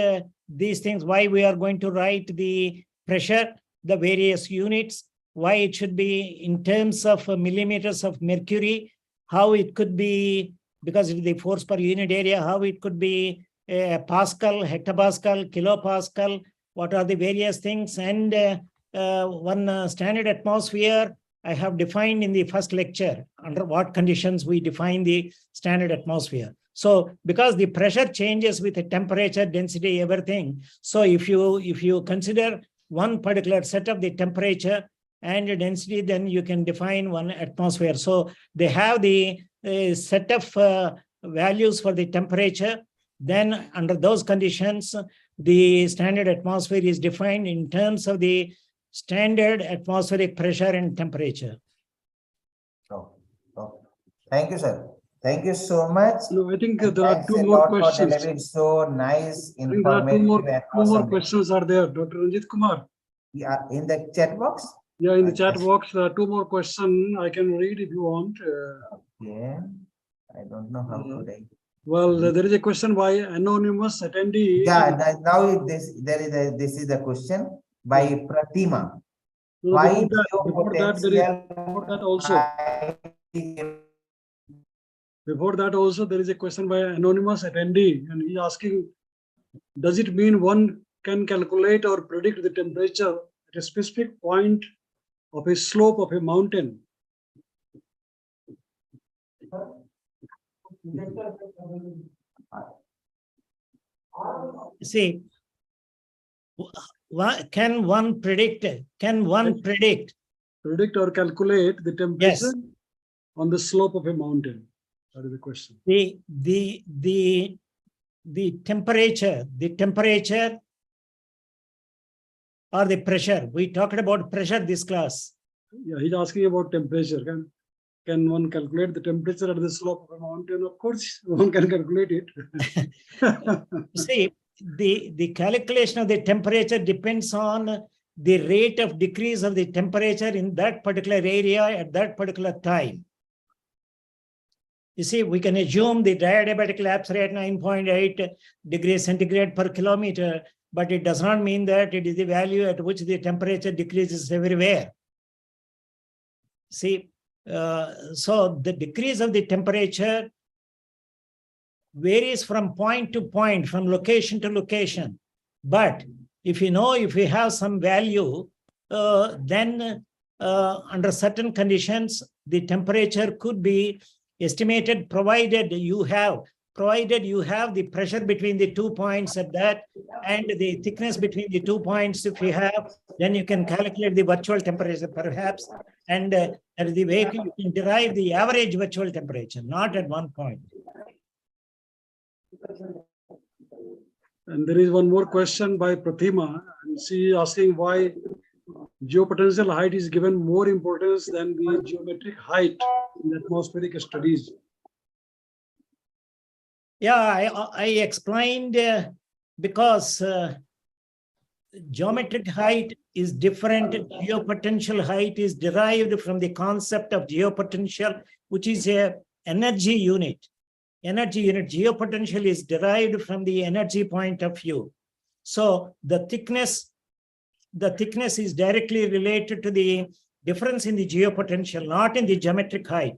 these things, why we are going to write the pressure, the various units, why it should be in terms of millimeters of mercury, how it could be, because of the force per unit area, how it could be Pascal, hectopascal, kilopascal, what are the various things. And one standard atmosphere I have defined in the first lecture, under what conditions we define the standard atmosphere. So because the pressure changes with the temperature, density, everything. So if you consider one particular set of the temperature and the density, then you can define 1 atmosphere. So they have the set of values for the temperature. Then under those conditions, the standard atmosphere is defined in terms of the standard atmospheric pressure and temperature. Oh. Thank you, sir. Thank you so much. No, I think there are 2 more questions. For so nice, I think there are 2 more, awesome questions are there, Dr. Ranjit Kumar. Yeah, in the chat box? Yeah, in the chat box, there are 2 more questions. I can read if you want. Yeah, I don't know how to write. Well, there is a question by anonymous attendee. Yeah, now this is the question by Pratima. No, Why before that also there is a question by anonymous attendee, and he's asking, does it mean one can calculate or predict the temperature at a specific point of a slope of a mountain? See, can one predict? Predict or calculate the temperature? Yes. On the slope of a mountain? That is the question. The temperature or the pressure. We talked about pressure this class. Yeah, he's asking about temperature. Can one calculate the temperature at the slope of a mountain? Of course, one can calculate it. See, the calculation of the temperature depends on the rate of decrease of the temperature in that particular area at that particular time. You see, we can assume the diadiabatic lapse rate 9.8 degrees centigrade per kilometer, but it does not mean that it is the value at which the temperature decreases everywhere. See, so the decrease of the temperature varies from point to point, from location to location. But if you know, if we have some value, then under certain conditions, the temperature could be estimated, provided you have the pressure between the 2 points at that and the thickness between the 2 points. If you have, then you can calculate the virtual temperature perhaps, and at the way you can derive the average virtual temperature, not at one point. And there is one more question by Pratima, and she is asking why geopotential height is given more importance than the geometric height in atmospheric studies. Yeah, I explained because geometric height is different. Geopotential height is derived from the concept of geopotential, which is a energy unit. Geopotential is derived from the energy point of view. So the thickness is directly related to the difference in the geopotential, not in the geometric height.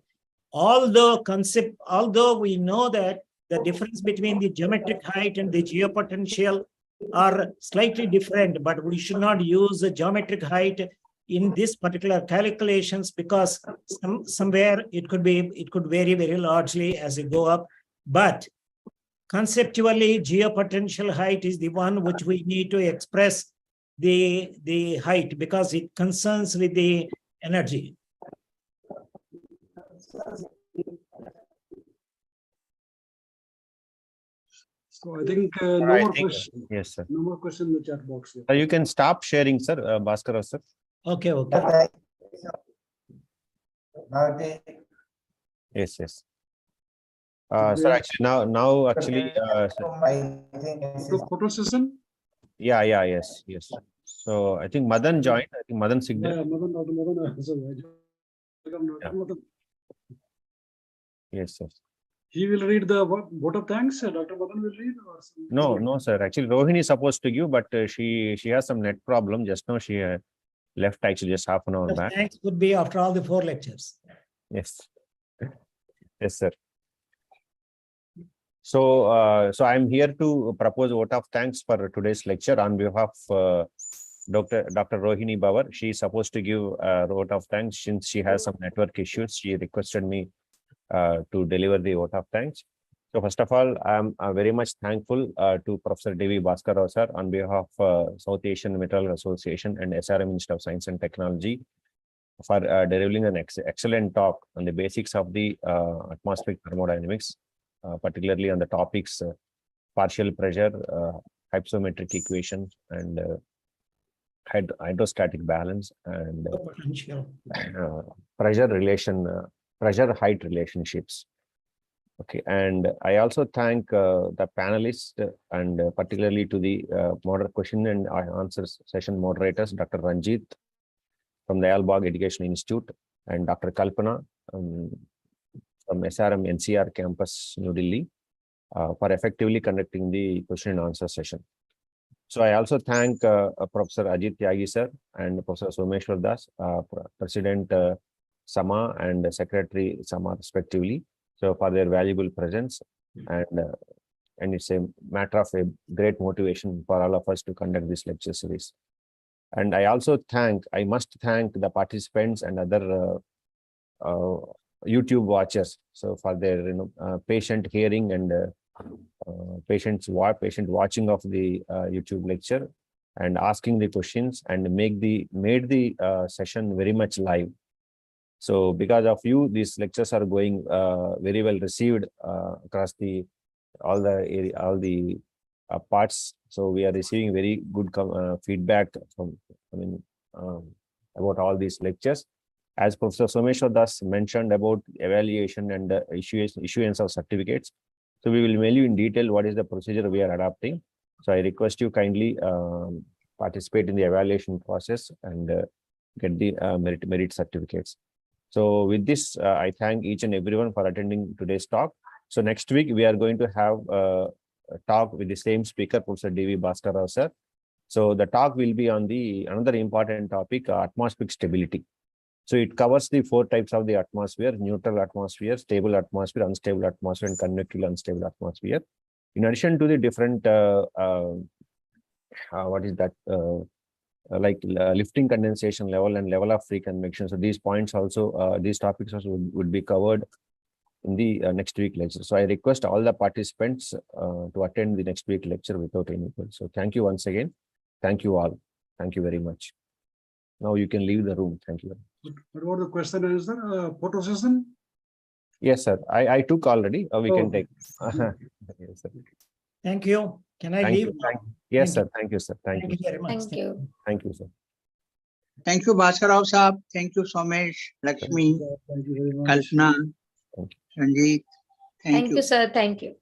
Although we know that the difference between the geometric height and the geopotential are slightly different, but we should not use the geometric height in this particular calculations, because somewhere it could vary very largely as you go up. But conceptually, geopotential height is the one which we need to express the height, because it concerns with the energy. So I think no more questions. Yes, sir. No more questions in the chat box here. You can stop sharing, sir. Bhaskar, sir. Okay. Yes. Sir, actually now actually. Photo session? Yeah, yes. So I think Madan joined. I think Madan signal. Yeah, Madan also joined. Yes, sir. He will read the vote of thanks. Dr. Madan will read. Or No, sir. Actually, Rohini is supposed to give, but she has some net problem. Just now she left actually just half an hour back. Thanks would be after all the 4 lectures. Yes, sir. So, I'm here to propose a vote of thanks for today's lecture on behalf of Dr. Rohini Bawar. She is supposed to give a vote of thanks. Since she has some network issues, she requested me to deliver the vote of thanks. So first of all, I'm very much thankful to Professor D.V. Bhaskar sir on behalf of South Asian Meteorological Association and SRM Institute of Science and Technology for delivering an excellent talk on the basics of the atmospheric thermodynamics, particularly on the topics partial pressure, hypsometric equation, and hydrostatic balance, and pressure height relationships. Okay, and I also thank the panelists and particularly to the question and answer session moderators, Dr. Ranjit from the Albag Education Institute and Dr. Kalpana from SRM NCR campus, New Delhi, for effectively conducting the question and answer session. So I also thank Professor Ajit Tyagi sir and Professor Someshwar Das, President SAMA and Secretary SAMA respectively, so for their valuable presence, and it's a matter of a great motivation for all of us to conduct this lecture series. And I must thank the participants and other YouTube watchers, so for their patient hearing and patient watching of the YouTube lecture and asking the questions and made the session very much live. So because of you, these lectures are going very well received across all the parts. So we are receiving very good feedback from about all these lectures. As Professor Someshwar Das mentioned about evaluation and issuance of certificates, so we will mail you in detail what is the procedure we are adopting. So I request you kindly participate in the evaluation process and get the merit certificates. So with this, I thank each and everyone for attending today's talk. So next week, we are going to have a talk with the same speaker, Professor D.V. Bhaskar sir. So the talk will be on another important topic, atmospheric stability. So it covers the 4 types of the atmosphere: neutral atmosphere, stable atmosphere, unstable atmosphere, and convective unstable atmosphere. In addition to the different, what is that? Lifting condensation level and level of free convection. So these points also, these topics also would be covered in the next week lecture. So I request all the participants to attend the next week lecture without any questions. So thank you once again. Thank you all. Thank you very much. Now you can leave the room. Thank you. What about the question and answer? Photo session? Yes, sir. I took already. We can Okay. take. Yes, sir. Thank you. Can I Thank leave? you. Yes, Thank sir. you. Thank you, sir. Thank you. very much. Thank you. Thank you, sir. Thank you, Bhaskar Sahab. Thank you, Somesh, Lakshmi, Thank you very much. Kalpana, Thank Ranjit. Thank Thank you. you, sir. Thank you.